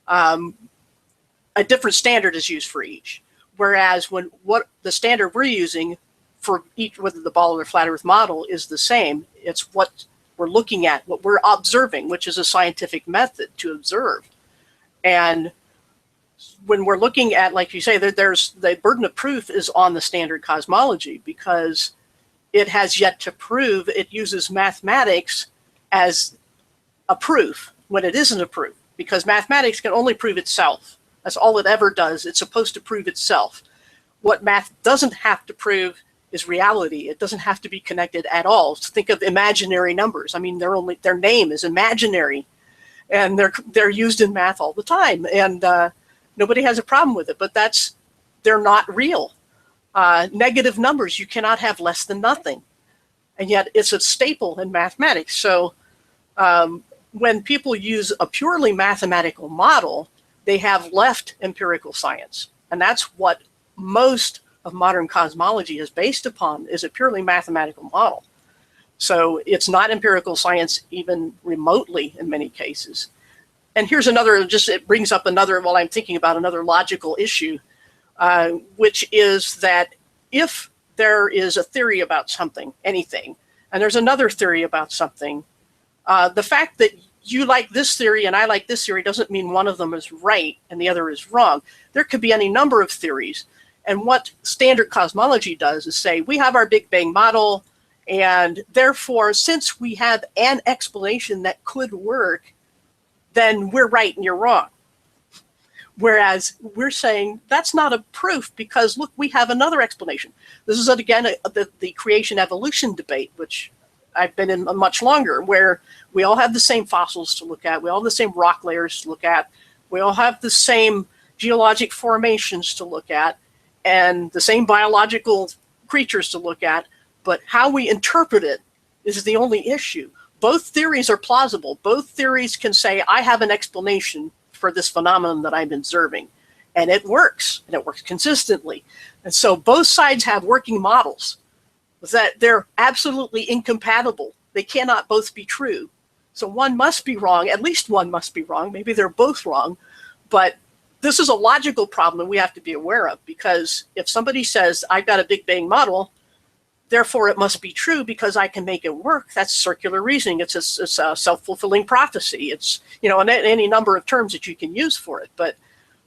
a different standard is used for each. Whereas what the standard we're using for each, whether the ball or flat earth model, is the same. It's what we're looking at, what we're observing, which is a scientific method to observe. And when we're looking at, like you say, there's the burden of proof is on the standard cosmology, because it has yet to prove it uses mathematics as a proof when it isn't a proof, because mathematics can only prove itself. That's all it ever does. It's supposed to prove itself. What math doesn't have to prove is reality. It doesn't have to be connected at all. So think of imaginary numbers. I mean, their name is imaginary, and they're used in math all the time, and nobody has a problem with it. But they're not real. Negative numbers, you cannot have less than nothing, and yet it's a staple in mathematics. So when people use a purely mathematical model, they have left empirical science, and that's what most of modern cosmology is based upon, is a purely mathematical model. So it's not empirical science even remotely in many cases. And here's another, it brings up another, while I'm thinking about another logical issue, which is that if there is a theory about something, anything, and there's another theory about something, the fact that you like this theory and I like this theory doesn't mean one of them is right and the other is wrong. There could be any number of theories. And what standard cosmology does is say, we have our Big Bang model, and therefore, since we have an explanation that could work, then we're right and you're wrong. Whereas we're saying that's not a proof, because look, we have another explanation. This is, again, the creation evolution debate, which I've been in much longer, where we all have the same fossils to look at. We all have the same rock layers to look at. We all have the same geologic formations to look at, and the same biological creatures to look at, but how we interpret it is the only issue. Both theories are plausible. Both theories can say, I have an explanation for this phenomenon that I'm observing, and it works consistently. And so both sides have working models that they're absolutely incompatible. They cannot both be true. So one must be wrong, at least one must be wrong. Maybe they're both wrong, but this is a logical problem we have to be aware of, because if somebody says, I've got a Big Bang model, therefore it must be true because I can make it work, that's circular reasoning. It's a self-fulfilling prophecy. It's, and any number of terms that you can use for it. But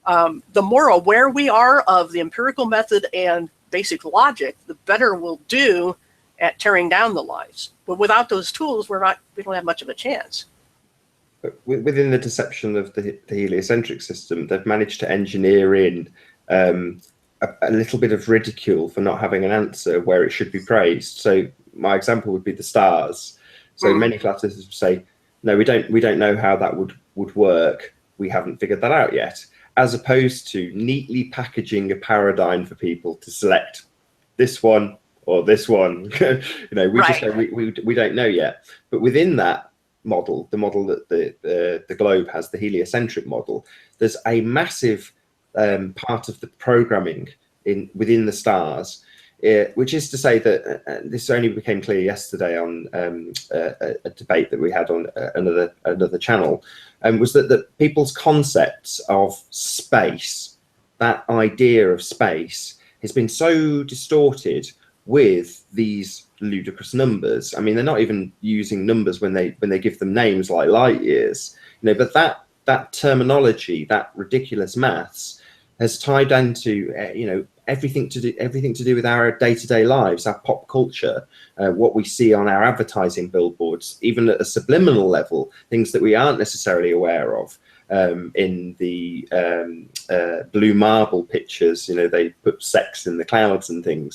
the more aware we are of the empirical method and basic logic, the better we'll do at tearing down the lies. But without those tools, we don't have much of a chance. But within the deception of the heliocentric system, they've managed to engineer in a little bit of ridicule for not having an answer where it should be praised. So my example would be the stars. So many flat earthers would say, no, we don't know how that would work. We haven't figured that out yet. As opposed to neatly packaging a paradigm for people to select this one or this one. We just say we don't know yet. But within that model, the model that the globe has, the heliocentric model, there's a massive part of the programming within the stars, which is to say that this only became clear yesterday on a debate that we had on another channel, was that people's concepts of space, that idea of space, has been so distorted with these ludicrous numbers. I mean, they're not even using numbers when they give them names like light years, but that terminology, that ridiculous maths, has tied into everything to do with our day-to-day lives, our pop culture, what we see on our advertising billboards, even at a subliminal level, things that we aren't necessarily aware of. In the blue marble pictures, they put sex in the clouds and things.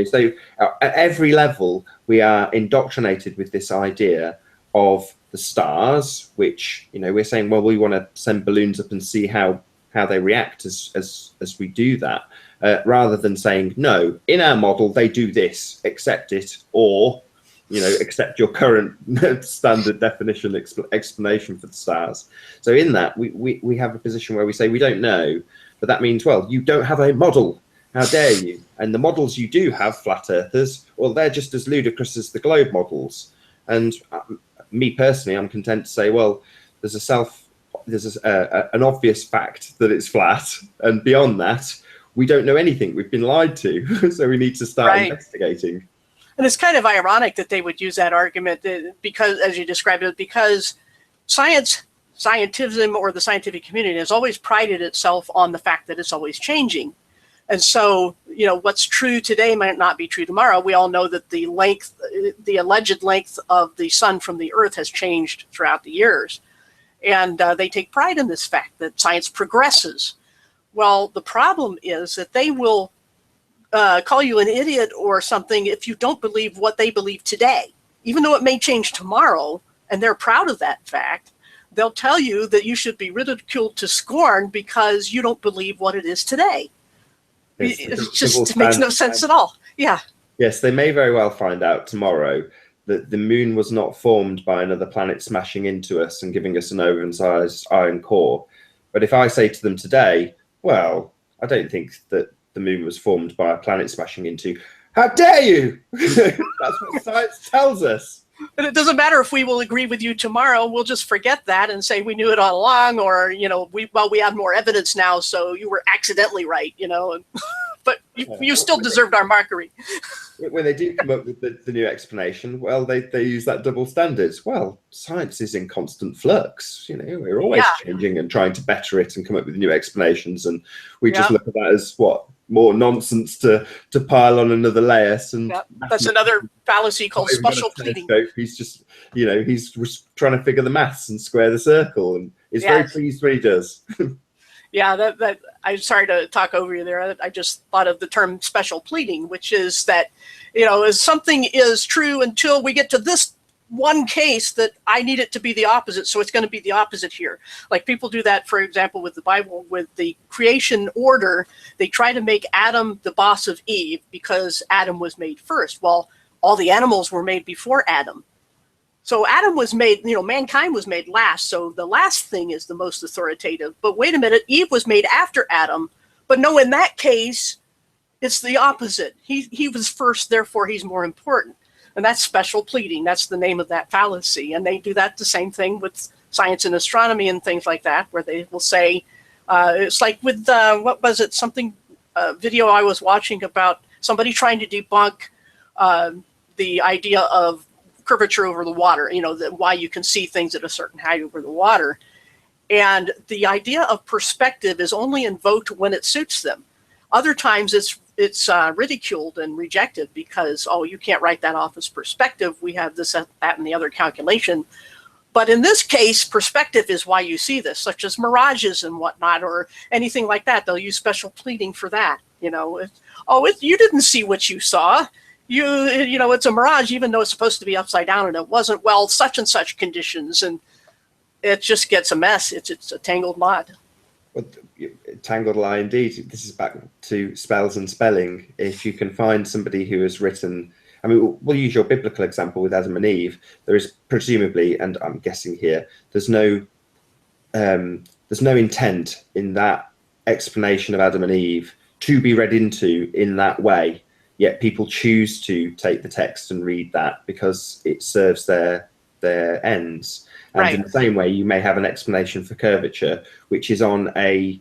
So at every level, we are indoctrinated with this idea of the stars, which we're saying, well, we want to send balloons up and see how they react as we do that, rather than saying, no, in our model they do this, accept it, or accept your current standard definition explanation for the stars. So in that, we have a position where we say we don't know, but that means, well, you don't have a model. How dare you? And the models you do have, flat earthers, well, they're just as ludicrous as the globe models. And me personally, I'm content to say, well, there's an obvious fact that it's flat, and beyond that, we don't know anything. We've been lied to, so we need to start investigating. And it's kind of ironic that they would use that argument because, as you described it, because science scientism or the scientific community has always prided itself on the fact that it's always changing. And so, you know, what's true today might not be true tomorrow. We all know that the alleged length of the sun from the earth has changed throughout the years. And they take pride in this fact that science progresses. Well, the problem is that they will call you an idiot or something if you don't believe what they believe today. Even though it may change tomorrow, and they're proud of that fact, they'll tell you that you should be ridiculed to scorn because you don't believe what it is today. It makes no sense at all. Yeah. Yes, they may very well find out tomorrow that the moon was not formed by another planet smashing into us and giving us an oversized iron core. But if I say to them today, well, I don't think that the moon was formed by a planet smashing into, how dare you? That's what science tells us. And it doesn't matter if we will agree with you tomorrow. We'll just forget that and say we knew it all along, or, you know, we have more evidence now, so you were accidentally right, you know. But you still deserved our mockery. When they do come up with the new explanation, well, they use that double standard. Well, science is in constant flux. You know, we're always changing and trying to better it and come up with new explanations. And we just look at that as what? More nonsense to pile on another layer. And that's another fallacy called special pleading. He's just, you know, he's trying to figure the maths and square the circle, and he's very pleased when he does. Yeah, that I'm sorry to talk over you there. I just thought of the term special pleading, which is that, you know, as something is true until we get to this one case that I need it to be the opposite, so it's going to be the opposite here. Like people do that, for example, with the Bible, with the creation order. They try to make Adam the boss of Eve because Adam was made first. Well, all the animals were made before Adam. So Adam was made, you know, mankind was made last. So the last thing is the most authoritative. But wait a minute, Eve was made after Adam. But no, in that case, it's the opposite. He was first, therefore he's more important. And that's special pleading. That's the name of that fallacy. And they do that the same thing with science and astronomy and things like that, where they will say, it's like with, what was it, video I was watching about somebody trying to debunk the idea of curvature over the water, you know, why you can see things at a certain height over the water. And the idea of perspective is only invoked when it suits them. Other times it's ridiculed and rejected because, oh, you can't write that off as perspective. We have this, that, and the other calculation. But in this case, perspective is why you see this, such as mirages and whatnot, or anything like that. They'll use special pleading for that. You know, you didn't see what you saw. You know, it's a mirage, even though it's supposed to be upside down, and it wasn't. Well, such and such conditions, and it just gets a mess. It's a tangled knot. Well, tangled lie indeed. This is back to spells and spelling. If you can find somebody who has written, I mean, we'll use your biblical example with Adam and Eve. There is presumably, and I'm guessing here, there's no intent in that explanation of Adam and Eve to be read into in that way. Yet people choose to take the text and read that because it serves their ends. And in the same way, you may have an explanation for curvature, which is on a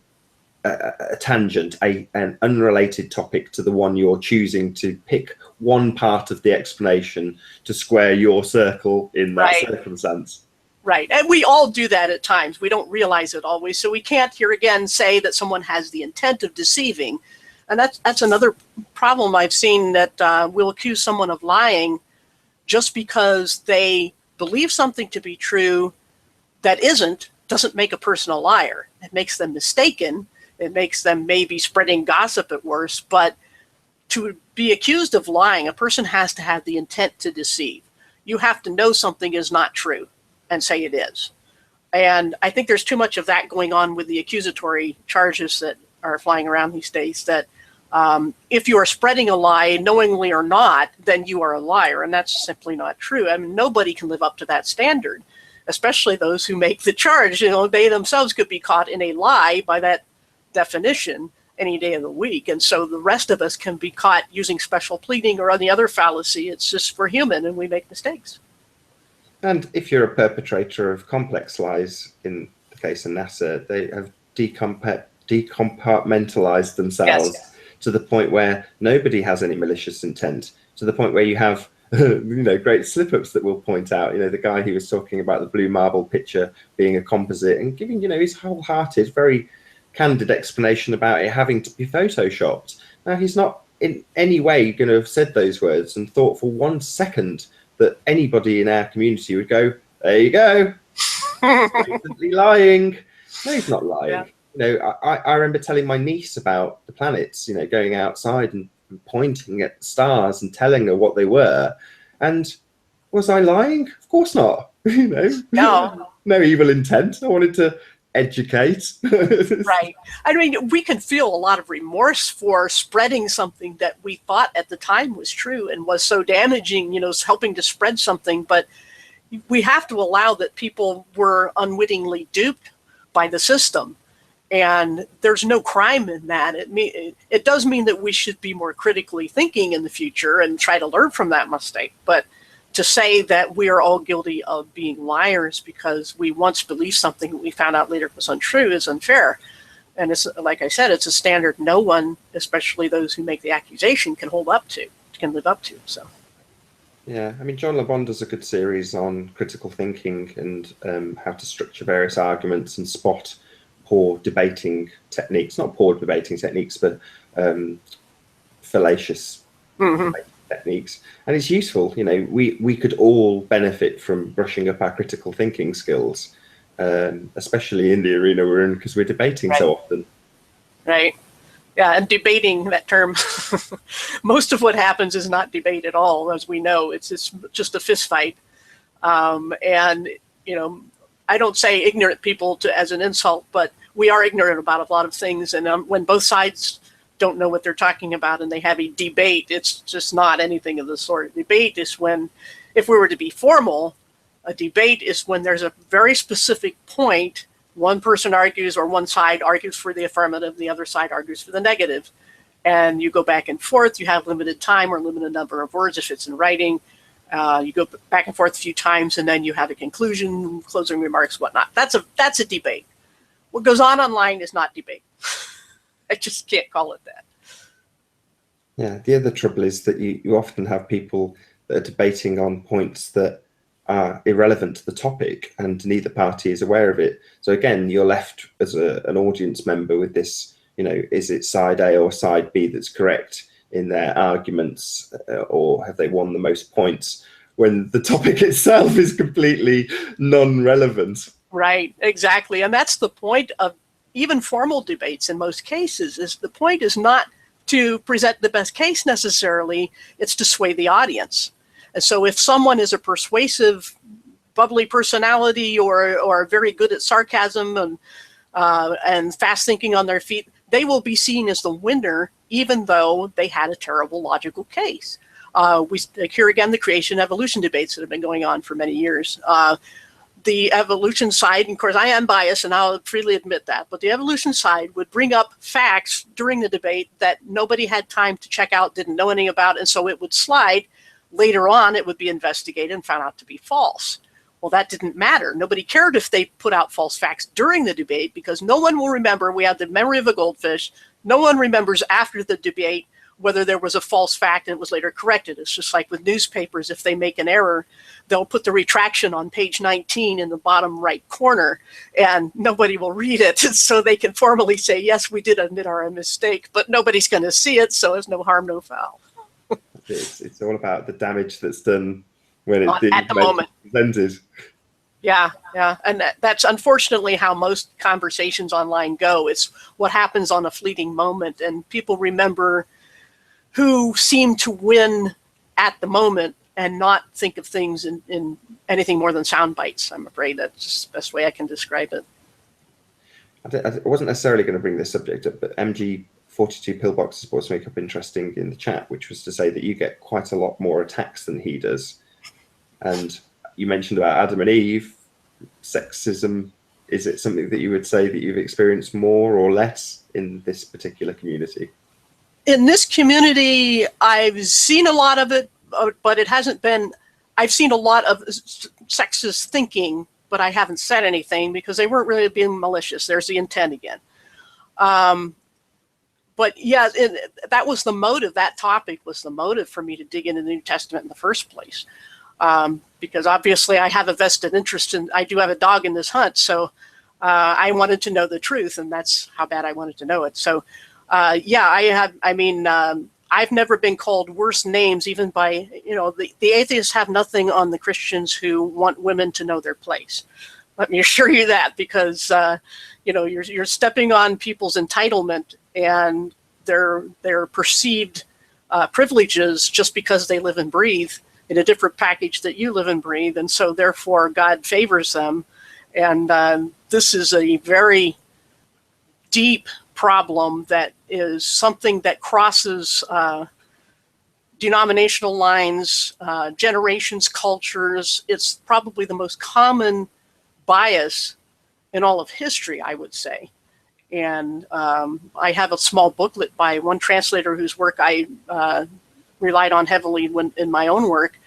tangent, an unrelated topic to the one you're choosing to pick one part of the explanation to square your circle in that circumstance. Right. And we all do that at times. We don't realize it always. So we can't here again say that someone has the intent of deceiving. And that's another problem I've seen, that we'll accuse someone of lying just because they believe something to be true that doesn't make a person a liar. It makes them mistaken. It makes them maybe spreading gossip at worst. But to be accused of lying, a person has to have the intent to deceive. You have to know something is not true and say it is. And I think there's too much of that going on with the accusatory charges that are flying around these days, that if you are spreading a lie, knowingly or not, then you are a liar. And that's simply not true. I mean, nobody can live up to that standard, especially those who make the charge. You know, they themselves could be caught in a lie by that definition any day of the week. And so the rest of us can be caught using special pleading or any other fallacy. It's just we're human and we make mistakes. And if you're a perpetrator of complex lies, in the case of NASA, they have decompartmentalized themselves to the point where nobody has any malicious intent, to the point where you have great slip-ups that we'll point out. The guy who was talking about the blue marble picture being a composite and giving, his wholehearted, very candid explanation about it having to be photoshopped. Now, he's not in any way going to have said those words and thought for 1 second that anybody in our community would go, there you go, blatantly lying. No, he's not lying. Yeah. I remember telling my niece about the planets, going outside and pointing at the stars and telling her what they were. And was I lying? Of course not. No evil intent. I wanted to educate. Right. I mean, we can feel a lot of remorse for spreading something that we thought at the time was true and was so damaging, helping to spread something. But we have to allow that people were unwittingly duped by the system. And there's no crime in that. It does mean that we should be more critically thinking in the future and try to learn from that mistake. But to say that we are all guilty of being liars because we once believed something that we found out later was untrue is unfair. And it's, like I said, it's a standard no one, especially those who make the accusation, can live up to. So. Yeah, I mean, John LeBon does a good series on critical thinking and how to structure various arguments and spot poor debating techniques, not poor debating techniques, but fallacious techniques. And it's useful. We could all benefit from brushing up our critical thinking skills, especially in the arena we're in, because we're debating so often. Right. Yeah, and debating, that term, most of what happens is not debate at all, as we know. It's just a fist fight. And, I don't say ignorant people as an insult, but we are ignorant about a lot of things. And when both sides don't know what they're talking about and they have a debate, it's just not anything of the sort. Debate is when, if we were to be formal, a debate is when there's a very specific point. One person argues, or one side argues for the affirmative, the other side argues for the negative. And you go back and forth. You have limited time or limited number of words if it's in writing. You go back and forth a few times, and then you have a conclusion, closing remarks, whatnot. That's a debate. What goes on online is not debate. I just can't call it that. Yeah, the other trouble is that you often have people that are debating on points that are irrelevant to the topic, and neither party is aware of it. So again, you're left as an audience member with this, is it side A or side B that's correct in their arguments, or have they won the most points, when the topic itself is completely non-relevant? Right, exactly. And that's the point of even formal debates in most cases. The point is not to present the best case necessarily, it's to sway the audience. And so if someone is a persuasive, bubbly personality or very good at sarcasm and fast thinking on their feet, they will be seen as the winner, even though they had a terrible logical case. We hear again the creation evolution debates that have been going on for many years. The evolution side, and of course I am biased and I'll freely admit that, but the evolution side would bring up facts during the debate that nobody had time to check out, didn't know anything about, and so it would slide. Later on, it would be investigated and found out to be false. Well, that didn't matter. Nobody cared if they put out false facts during the debate, because no one will remember. We have the memory of a goldfish. No one remembers after the debate whether there was a false fact and it was later corrected. It's just like with newspapers. If they make an error, they'll put the retraction on page 19 in the bottom right corner, and nobody will read it. So they can formally say, yes, we did admit our mistake, but nobody's going to see it, so it's no harm, no foul. It's all about the damage that's done when it's at the moment presented. Yeah, and that's unfortunately how most conversations online go. It's what happens on a fleeting moment, and people remember who seem to win at the moment and not think of things in anything more than sound bites. I'm afraid that's the best way I can describe it. I wasn't necessarily going to bring this subject up, but MG42 Pillboxes brought something up interesting in the chat, which was to say that you get quite a lot more attacks than he does. And you mentioned about Adam and Eve, sexism. Is it something that you would say that you've experienced more or less in this particular community? In this community, I've seen a lot of it, but it hasn't been, I've seen a lot of sexist thinking, but I haven't said anything because they weren't really being malicious. There's the intent again. But but yeah, that was the motive. That topic was the motive for me to dig into the New Testament in the first place. Because obviously I have a vested interest I do have a dog in this hunt. So I wanted to know the truth, and that's how bad I wanted to know it. So yeah, I've never been called worse names, even by, the atheists have nothing on the Christians who want women to know their place. Let me assure you that, because, you're stepping on people's entitlement and their perceived privileges just because they live and breathe in a different package that you live and breathe. And so therefore God favors them. And this is a very deep problem that is something that crosses denominational lines, generations, cultures. It's probably the most common bias in all of history, I would say. And I have a small booklet by one translator whose work I relied on heavily in my own work.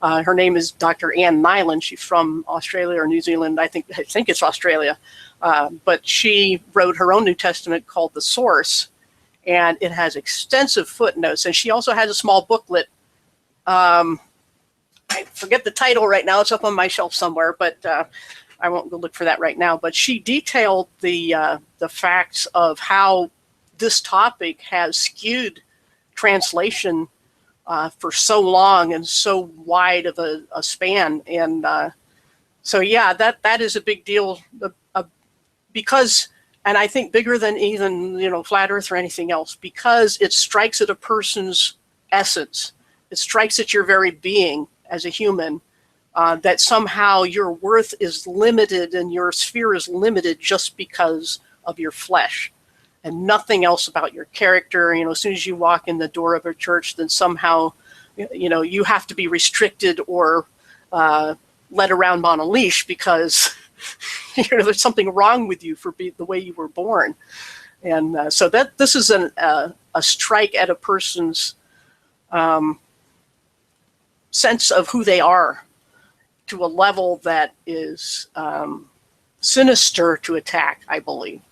Her name is Dr. Anne Nyland. She's from Australia or New Zealand. I think it's Australia. But she wrote her own New Testament called The Source, and it has extensive footnotes. And she also has a small booklet. I forget the title right now. It's up on my shelf somewhere, but I won't go look for that right now. But she detailed the facts of how this topic has skewed translation for so long and so wide of a span. And so, yeah, that is a big deal because, and I think bigger than even, flat earth or anything else, because it strikes at a person's essence. It strikes at your very being as a human, that somehow your worth is limited and your sphere is limited just because of your flesh and nothing else about your character. As soon as you walk in the door of a church, then somehow, you have to be restricted or led around on a leash because there's something wrong with you for the way you were born. And so this is a strike at a person's sense of who they are to a level that is sinister to attack, I believe.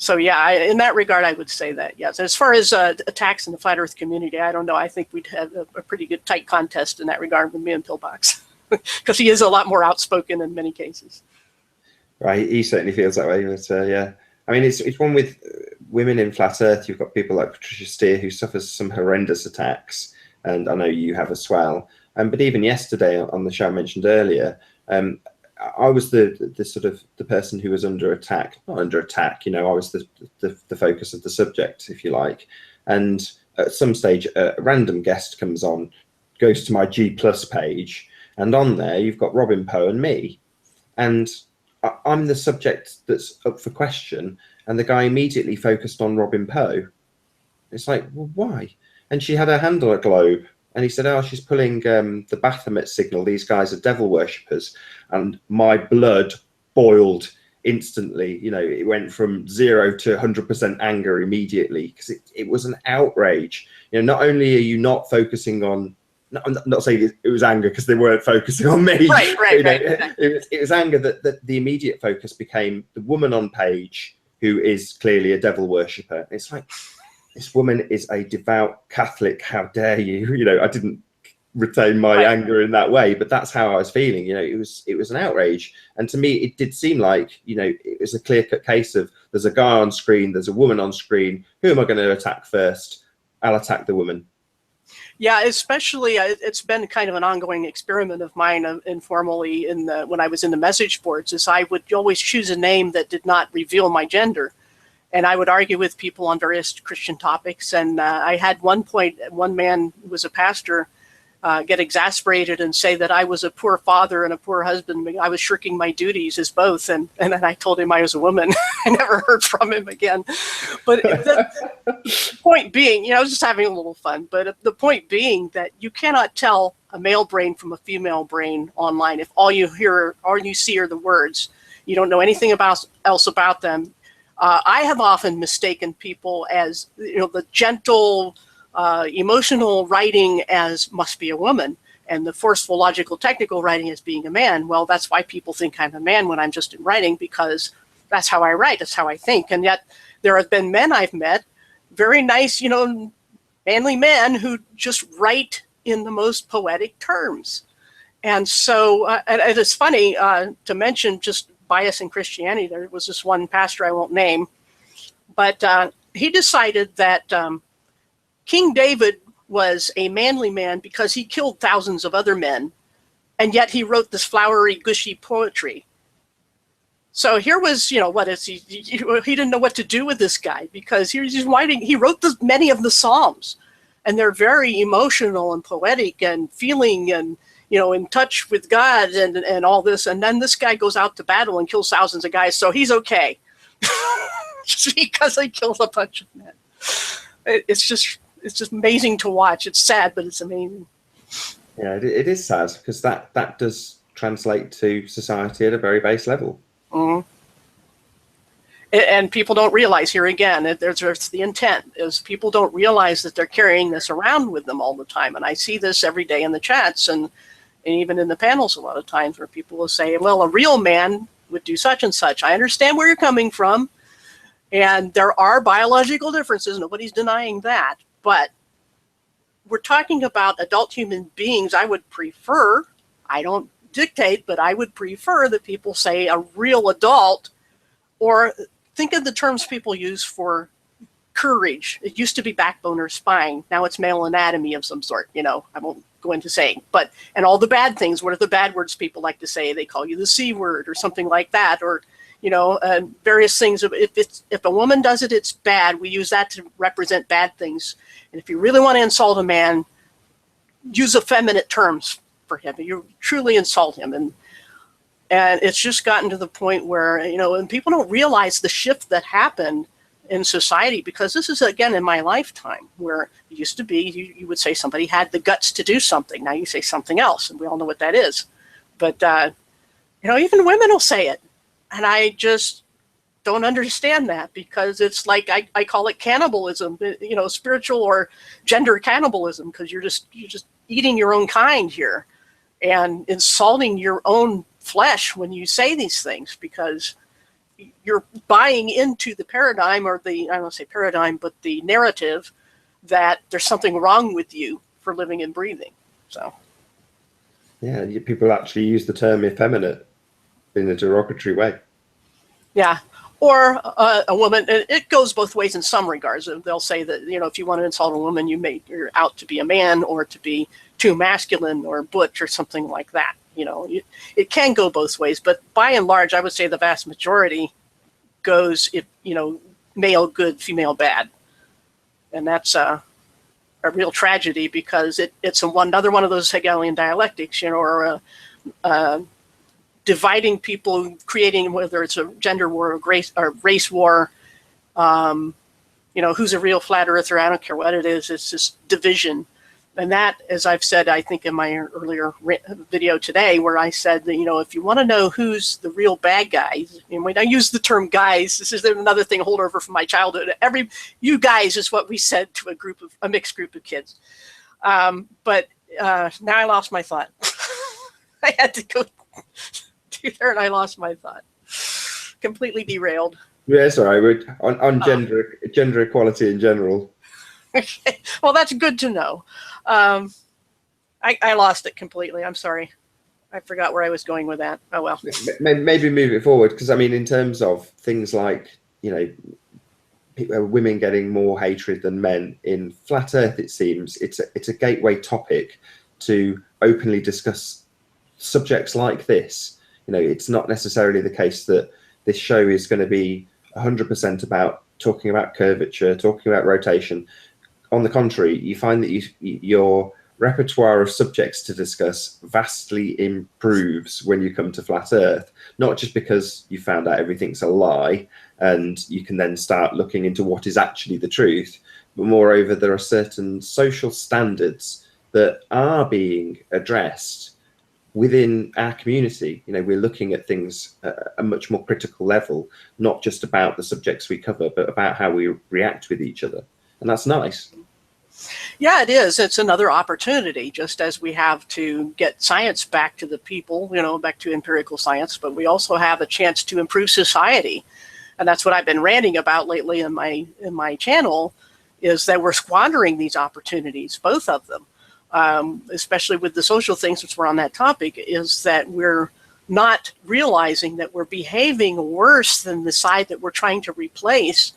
So yeah, in that regard, I would say that, yes. As far as attacks in the flat earth community, I don't know. I think we'd have a pretty good tight contest in that regard with me and Pillbox, because he is a lot more outspoken in many cases. Right, he certainly feels that way. But yeah, I mean, it's one with women in flat earth. You've got people like Patricia Steere, who suffers some horrendous attacks, and I know you have as well. But even yesterday on the show I mentioned earlier, I was the sort of the person who was under attack. Not under attack, I was the focus of the subject, if you like. And at some stage, a random guest comes on, goes to my G+ page, and on there you've got Robin Poe and me, and I'm the subject that's up for question, and the guy immediately focused on Robin Poe. It's like, well, why? And she had her hand on a globe. And he said, oh, she's pulling the Baphomet signal. These guys are devil worshippers. And my blood boiled instantly. It went from 0 to 100% anger immediately, because it was an outrage. Not only are you not focusing on, I'm not saying it was anger because they weren't focusing on me. Right. It was anger that the immediate focus became the woman on page who is clearly a devil worshipper. It's like, this woman is a devout Catholic. How dare you? I didn't retain my anger in that way, but that's how I was feeling. It was an outrage. And to me, it did seem like, it was a clear-cut case of there's a guy on screen, there's a woman on screen. Who am I going to attack first? I'll attack the woman. Yeah, especially it's been kind of an ongoing experiment of mine informally when I was in the message boards, is I would always choose a name that did not reveal my gender. And I would argue with people on various Christian topics. And I had one man who was a pastor get exasperated and say that I was a poor father and a poor husband. I was shirking my duties as both. And then I told him I was a woman. I never heard from him again. But the point being, I was just having a little fun. But the point being that you cannot tell a male brain from a female brain online if all you see are the words. You don't know anything else about them. I have often mistaken people as, the gentle, emotional writing as must be a woman, and the forceful, logical, technical writing as being a man. Well, that's why people think I'm a man when I'm just in writing, because that's how I write, that's how I think. And yet there have been men I've met very nice, manly men who just write in the most poetic terms. And so and it's funny to mention just bias in Christianity. There was this one pastor I won't name, but he decided that King David was a manly man because he killed thousands of other men, and yet he wrote this flowery, gushy poetry. So here was, he didn't know what to do with this guy, because he wrote many of the Psalms, and they're very emotional and poetic and feeling and, in touch with God and all this. And then this guy goes out to battle and kills thousands of guys. So he's okay. Just because he killed a bunch of men. It's just amazing to watch. It's sad, but it's amazing. Yeah, it is sad, because that does translate to society at a very base level. Mm-hmm. And people don't realize, here again, there's the intent, is people don't realize that they're carrying this around with them all the time. And I see this every day in the chats and even in the panels a lot of times, where people will say, well, a real man would do such and such. I understand where you're coming from. And there are biological differences. Nobody's denying that. But we're talking about adult human beings. I would prefer, I don't dictate, but I would prefer that people say a real adult, or think of the terms people use for courage. It used to be backbone or spine. Now it's male anatomy of some sort. I won't go into saying, and all the bad things. What are the bad words people like to say? They call you the C word or something like that, or, various things. If a woman does it, it's bad. We use that to represent bad things. And if you really want to insult a man, use effeminate terms for him. You truly insult him. And it's just gotten to the point where, and people don't realize the shift that happened in society, because this is, again, in my lifetime, where it used to be, you would say somebody had the guts to do something. Now you say something else, and we all know what that is. But, even women will say it. And I just don't understand that, because it's like, I call it cannibalism, spiritual or gender cannibalism, because you're just eating your own kind here and insulting your own flesh when you say these things, because you're buying into the paradigm, or I don't want to say paradigm, but the narrative that there's something wrong with you for living and breathing. So, yeah, people actually use the term effeminate in a derogatory way. Yeah. Or a woman, it goes both ways in some regards. They'll say that, if you want to insult a woman, you're out to be a man, or to be too masculine or butch or something like that. It can go both ways, but by and large, I would say the vast majority goes, male good, female bad. And that's a real tragedy, because it's another one of those Hegelian dialectics, or dividing people, creating, whether it's a gender war or race war, who's a real flat earther, I don't care what it is, it's just division. And that, as I've said, I think in my earlier video today, where I said that, if you want to know who's the real bad guys, and when I use the term guys, this is another thing, holdover from my childhood. You guys is what we said to a mixed group of kids. But now I lost my thought. I had to go to there, and I lost my thought. Completely derailed. Yeah, sorry. On gender equality in general. Okay. Well, that's good to know. I lost it completely. I'm sorry. I forgot where I was going with that. Oh, well. Maybe move it forward, because, in terms of things like, women getting more hatred than men in Flat Earth, it seems it's a gateway topic to openly discuss subjects like this. It's not necessarily the case that this show is going to be 100% about talking about curvature, talking about rotation. On the contrary, you find that your repertoire of subjects to discuss vastly improves when you come to Flat Earth, not just because you found out everything's a lie and you can then start looking into what is actually the truth, but moreover, there are certain social standards that are being addressed within our community. We're looking at things at a much more critical level, not just about the subjects we cover, but about how we react with each other. And that's nice. Yeah, it is. It's another opportunity, just as we have to get science back to the people, back to empirical science, but we also have a chance to improve society. And that's what I've been ranting about lately in my channel, is that we're squandering these opportunities, both of them, especially with the social things, which we're on that topic, is that we're not realizing that we're behaving worse than the side that we're trying to replace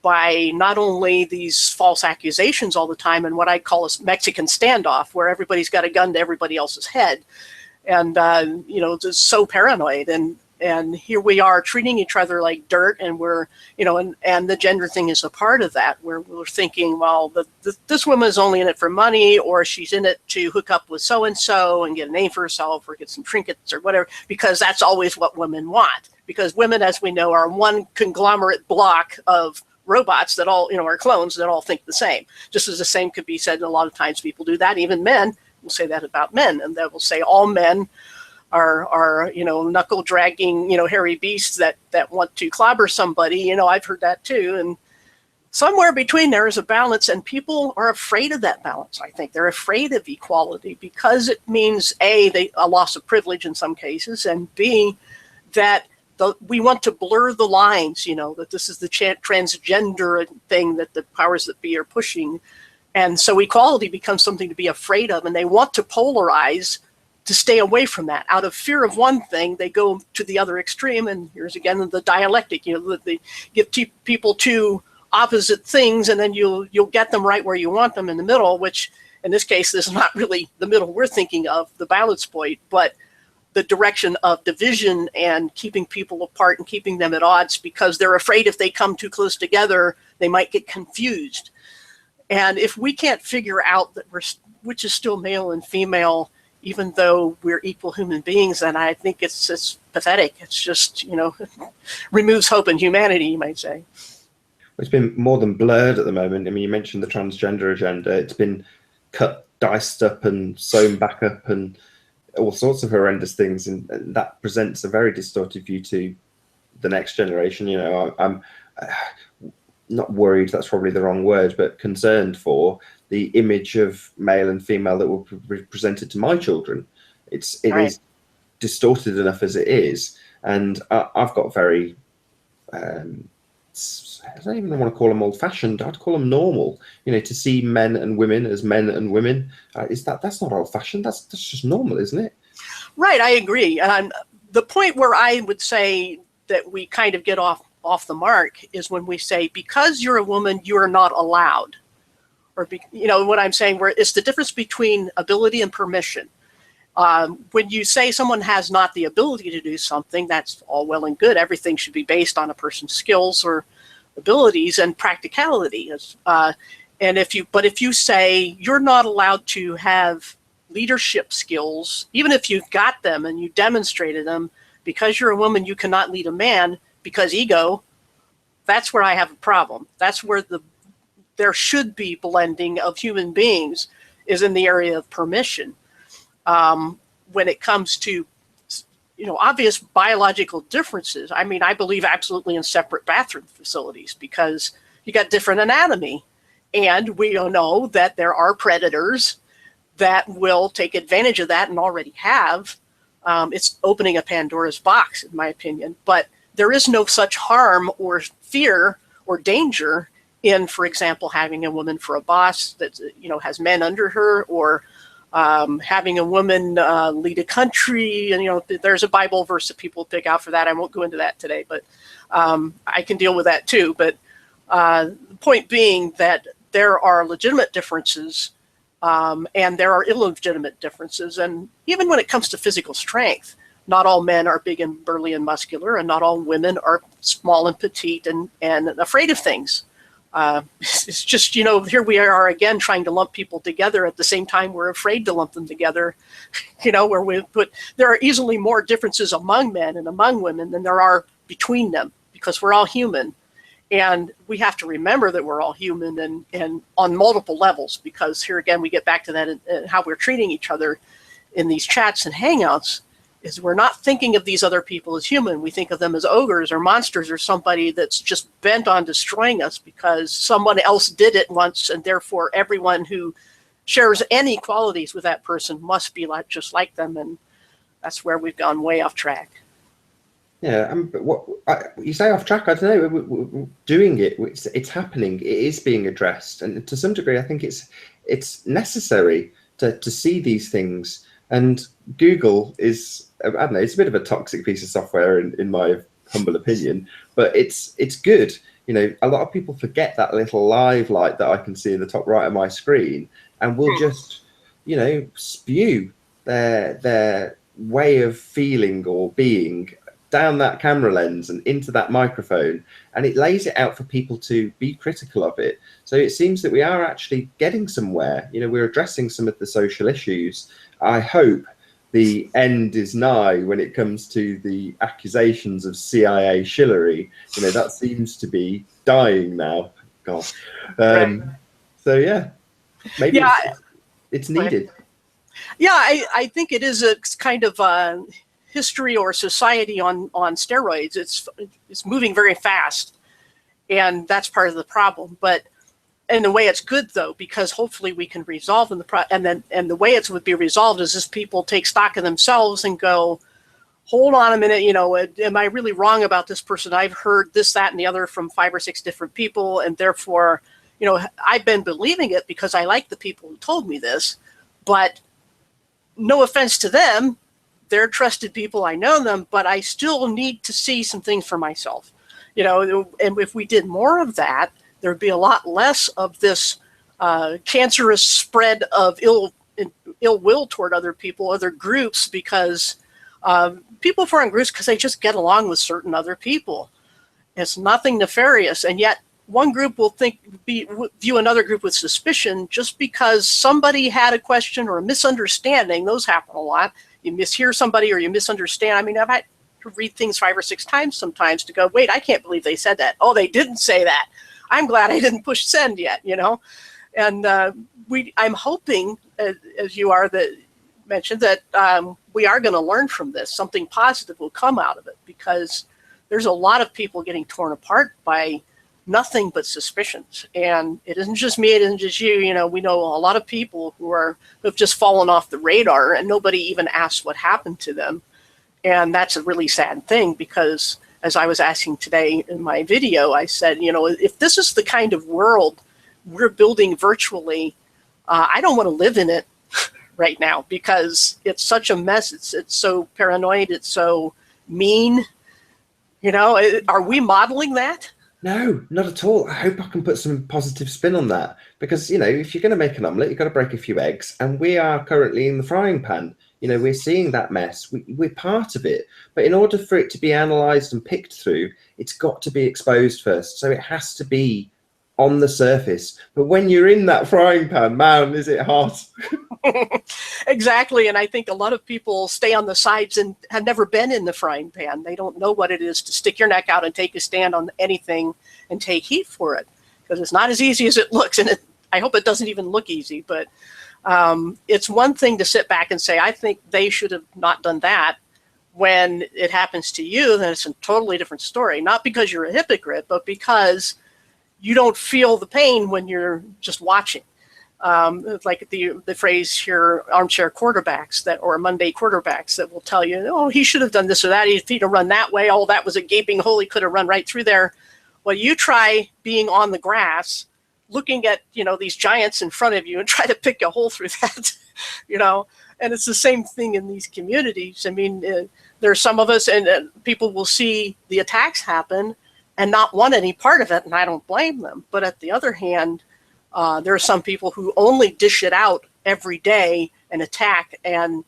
by not only these false accusations all the time and what I call a Mexican standoff, where everybody's got a gun to everybody else's head, and just so paranoid, and here we are treating each other like dirt, and we're and the gender thing is a part of that, where we're thinking, well, this woman is only in it for money, or she's in it to hook up with so and so and get a name for herself or get some trinkets or whatever, because that's always what women want, because women, as we know, are one conglomerate block of robots that all, are clones that all think the same. Just as the same could be said, and a lot of times people do that, even men will say that about men, and they will say all men are knuckle dragging, hairy beasts that want to clobber somebody. I've heard that too. And somewhere between there is a balance, and people are afraid of that balance. I think they're afraid of equality because it means a loss of privilege in some cases, and B, that we want to blur the lines, that this is the transgender thing that the powers that be are pushing. And so equality becomes something to be afraid of, and they want to polarize to stay away from that. Out of fear of one thing, they go to the other extreme, and here's again the dialectic, they give people two opposite things, and then you'll get them right where you want them in the middle, which in this case is not really the middle we're thinking of, the balance point, but the direction of division and keeping people apart and keeping them at odds because they're afraid if they come too close together, they might get confused. And if we can't figure out that which is still male and female, even though we're equal human beings, then I think it's pathetic. It's just, removes hope in humanity, you might say. It's been more than blurred at the moment. I mean, you mentioned the transgender agenda. It's been cut, diced up and sewn back up and all sorts of horrendous things, and that presents a very distorted view to the next generation. I'm not worried, that's probably the wrong word, but concerned for the image of male and female that will be presented to my children. It right. is distorted enough as it is, and I've got very I don't even want to call them old-fashioned. I'd call them normal. To see men and women as men and women, that's not old-fashioned. That's just normal, isn't it? Right, I agree. The point where I would say that we kind of get off the mark is when we say, because you're a woman, you are not allowed. Or what I'm saying, where it's the difference between ability and permission. When you say someone has not the ability to do something, that's all well and good. Everything should be based on a person's skills or abilities and practicality. And if you say you're not allowed to have leadership skills, even if you've got them and you demonstrated them, because you're a woman, you cannot lead a man because ego, that's where I have a problem. That's where there should be blending of human beings, is in the area of permission. When it comes to obvious biological differences, I mean, I believe absolutely in separate bathroom facilities because you got different anatomy, and we know that there are predators that will take advantage of that and already have. It's opening a Pandora's box, in my opinion, but there is no such harm or fear or danger in, for example, having a woman for a boss that has men under her, or having a woman lead a country. And there's a Bible verse that people pick out for that. I won't go into that today, but I can deal with that too. But the point being that there are legitimate differences and there are illegitimate differences. And even when it comes to physical strength, not all men are big and burly and muscular, and not all women are small and petite and afraid of things. It's just, here we are again trying to lump people together at the same time we're afraid to lump them together, there are easily more differences among men and among women than there are between them, because we're all human. And we have to remember that we're all human and on multiple levels, because here again, we get back to that and how we're treating each other in these chats and hangouts. Is we're not thinking of these other people as human. We think of them as ogres or monsters or somebody that's just bent on destroying us because someone else did it once, and therefore everyone who shares any qualities with that person must be just like them. And that's where we've gone way off track. Yeah, but you say off track, I don't know. We're doing it. It's happening. It is being addressed, and to some degree, I think it's necessary to see these things. And Google is, I don't know, it's a bit of a toxic piece of software in my humble opinion, but it's good. You know, a lot of people forget that little live light that I can see in the top right of my screen, and will just, you know, spew their way of feeling or being down that camera lens and into that microphone, and it lays it out for people to be critical of it. So it seems that we are actually getting somewhere. You know, we're addressing some of the social issues. I hope the end is nigh when it comes to the accusations of CIA shillery. You know, that seems to be dying now. God. Right. So yeah, maybe Yeah, it's needed. yeah, I think it is a kind of history or society on steroids. It's moving very fast, and that's part of the problem. But in a way, it's good though, because hopefully we can resolve and the way it would be resolved is if people take stock of themselves and go, hold on a minute, you know, am I really wrong about this person? I've heard this, that, and the other from 5 or 6 different people, and therefore, you know, I've been believing it because I like the people who told me this. But no offense to them, they're trusted people, I know them, but I still need to see some things for myself, you know. And if we did more of that, there'd be a lot less of this cancerous spread of ill will toward other people, other groups, because people form groups because they just get along with certain other people. It's nothing nefarious, and yet one group will view another group with suspicion just because somebody had a question or a misunderstanding. Those happen a lot. You mishear somebody or you misunderstand. I mean, I've had to read things 5 or 6 times sometimes to go, wait, I can't believe they said that. Oh, they didn't say that. I'm glad I didn't push send yet, you know. And I'm hoping, as you are mentioned, that we are going to learn from this. Something positive will come out of it, because there's a lot of people getting torn apart by nothing but suspicions. And it isn't just me, it isn't just you. You know, we know a lot of people who have just fallen off the radar, and nobody even asked what happened to them. And that's a really sad thing, because as I was asking today in my video, I said, you know, if this is the kind of world we're building virtually, I don't want to live in it right now, because it's such a mess. It's so paranoid. It's so mean. You know, are we modeling that? No, not at all. I hope I can put some positive spin on that, because, you know, if you're going to make an omelette, you've got to break a few eggs, and we are currently in the frying pan. You know, we're seeing that mess. We're part of it. But in order for it to be analysed and picked through, it's got to be exposed first. So it has to be on the surface. But when you're in that frying pan, man, is it hot? Exactly. And I think a lot of people stay on the sides and have never been in the frying pan. They don't know what it is to stick your neck out and take a stand on anything and take heat for it, because it's not as easy as it looks. And I hope it doesn't even look easy. But it's one thing to sit back and say, I think they should have not done that. When it happens to you, then it's a totally different story. Not because you're a hypocrite, but because you don't feel the pain when you're just watching. Like the phrase here, armchair quarterbacks or Monday quarterbacks that will tell you, oh, he should have done this or that. If he'd have run that way, oh, that was a gaping hole. He could have run right through there. Well, you try being on the grass, looking at, you know, these giants in front of you, and try to pick a hole through that, you know. And it's the same thing in these communities. I mean, there are some of us, and people will see the attacks happen and not want any part of it, and I don't blame them. But at the other hand, there are some people who only dish it out every day and attack, and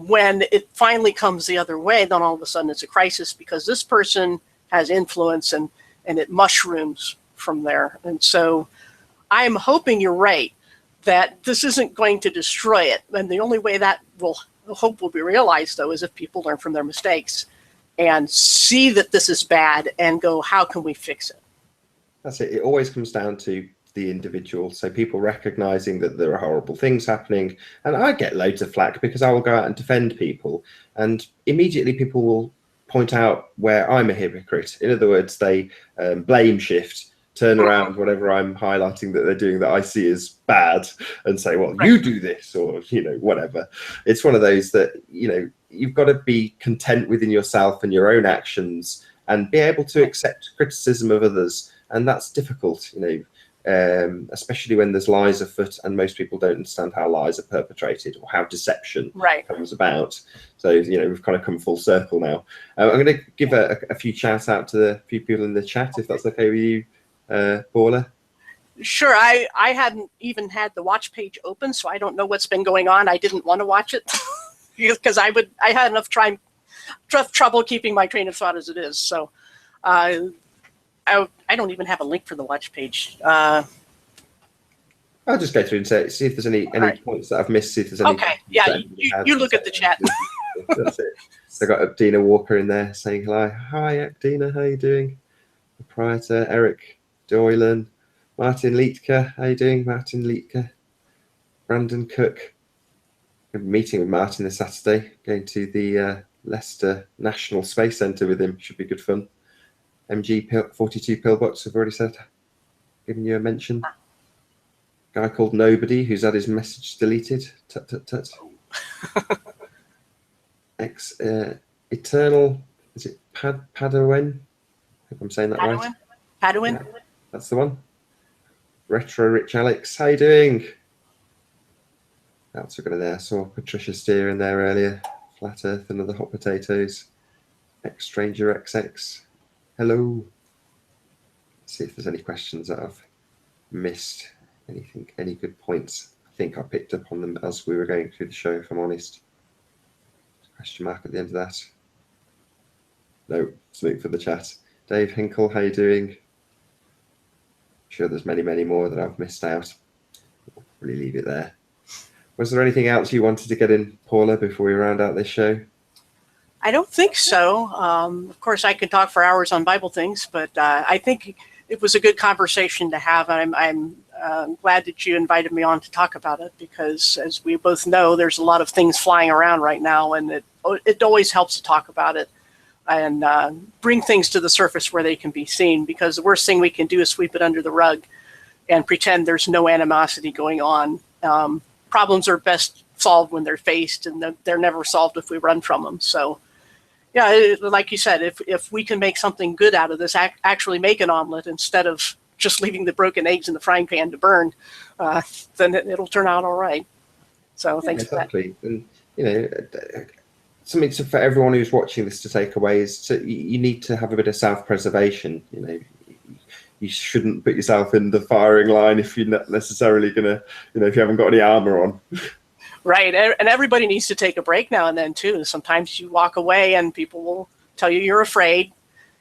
when it finally comes the other way, then all of a sudden it's a crisis, because this person has influence, and it mushrooms from there. And so I'm hoping you're right, that this isn't going to destroy it. And the only way that hope will be realized, though, is if people learn from their mistakes and see that this is bad and go, how can we fix it? That's it. It always comes down to the individual. So people recognizing that there are horrible things happening. And I get loads of flack because I will go out and defend people, and immediately people will point out where I'm a hypocrite. In other words, they blame shift turn around whatever I'm highlighting that they're doing that I see as bad and say, well, Right. you do this, or, you know, whatever. It's one of those that, you know, you've got to be content within yourself and your own actions and be able to accept criticism of others. And that's difficult, you know, especially when there's lies afoot and most people don't understand how lies are perpetrated or how deception comes about. So, you know, we've kind of come full circle now. I'm going to give a few shout out to the few people in the chat, if that's okay with you, Paula. Sure. I hadn't even had the watch page open, so I don't know what's been going on. I didn't want to watch it because I had enough trouble keeping my train of thought as it is. So I don't even have a link for the watch page. I'll just go through and see if there's any points that I've missed. See if there's any. Okay. Yeah, you look at the chat. That's it. So I got Dina Walker in there saying hello. Hi, Dina. How you doing? Proprietor Eric Doylan, Martin Lietka. How you doing, Martin Lietka? Brandon Cook. I'm meeting with Martin this Saturday. Going to the Leicester National Space Centre with him. Should be good fun. MG 42 Pillbox, I've already said, giving you a mention. Guy called Nobody, who's had his message deleted. Tut, tut, tut. Eternal, is it Padawan? I hope I'm saying that right. Padawan? Yeah, that's the one. Retro Rich Alex, how you doing? That's what we're going to there. Saw Patricia Steer in there earlier. Flat Earth, another hot potatoes. Stranger XX. Hello. Let's see if there's any questions that I've missed. Anything, any good points? I think I picked up on them as we were going through the show, if I'm honest. Question mark at the end of that. No, something for the chat. Dave Hinkle, how you doing? I'm sure there's many, many more that I've missed out. I'll probably leave it there. Was there anything else you wanted to get in, Paula, before we round out this show? I don't think so. Of course, I could talk for hours on Bible things, but I think it was a good conversation to have. I'm glad that you invited me on to talk about it because, as we both know, there's a lot of things flying around right now, and it always helps to talk about it and bring things to the surface where they can be seen, because the worst thing we can do is sweep it under the rug and pretend there's no animosity going on. Problems are best solved when they're faced, and they're never solved if we run from them. So, yeah, like you said, if we can make something good out of this, actually make an omelet instead of just leaving the broken eggs in the frying pan to burn, then it'll turn out all right. So thanks for that. And, you know, something for everyone who's watching this to take away is you need to have a bit of self-preservation. You know, you shouldn't put yourself in the firing line if you're not necessarily going to, you know, if you haven't got any armor on. Right. And everybody needs to take a break now and then, too. Sometimes you walk away and people will tell you you're afraid,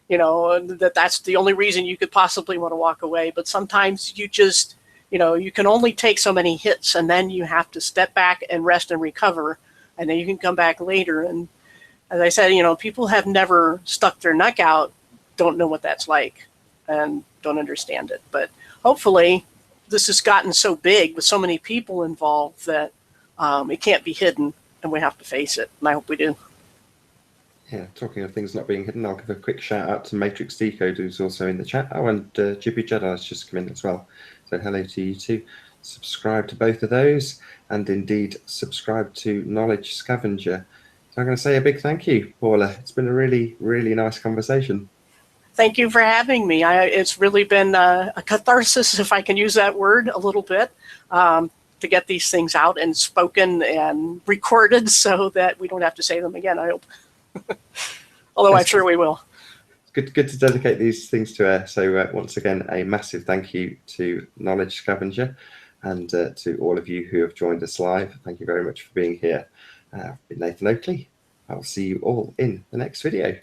you know, that's the only reason you could possibly want to walk away. But sometimes you just, you know, you can only take so many hits, and then you have to step back and rest and recover, and then you can come back later. And as I said, you know, people have never stuck their neck out, don't know what that's like, and don't understand it. But hopefully this has gotten so big with so many people involved that it can't be hidden, and we have to face it. And I hope we do. Yeah, talking of things not being hidden, I'll give a quick shout out to Matrix Decode, who's also in the chat. Oh, and Jippy Jedi's just come in as well. So hello to you too. Subscribe to both of those, and indeed subscribe to Knowledge Scavenger. So I'm going to say a big thank you, Paula. It's been a really, really nice conversation. Thank you for having me. It's really been a catharsis, if I can use that word, a little bit, to get these things out and spoken and recorded so that we don't have to say them again, I hope. Although I'm sure we will. It's good to dedicate these things to air. So once again, a massive thank you to Knowledge Scavenger and to all of you who have joined us live. Thank you very much for being here. I've been Nathan Oakley. I'll see you all in the next video.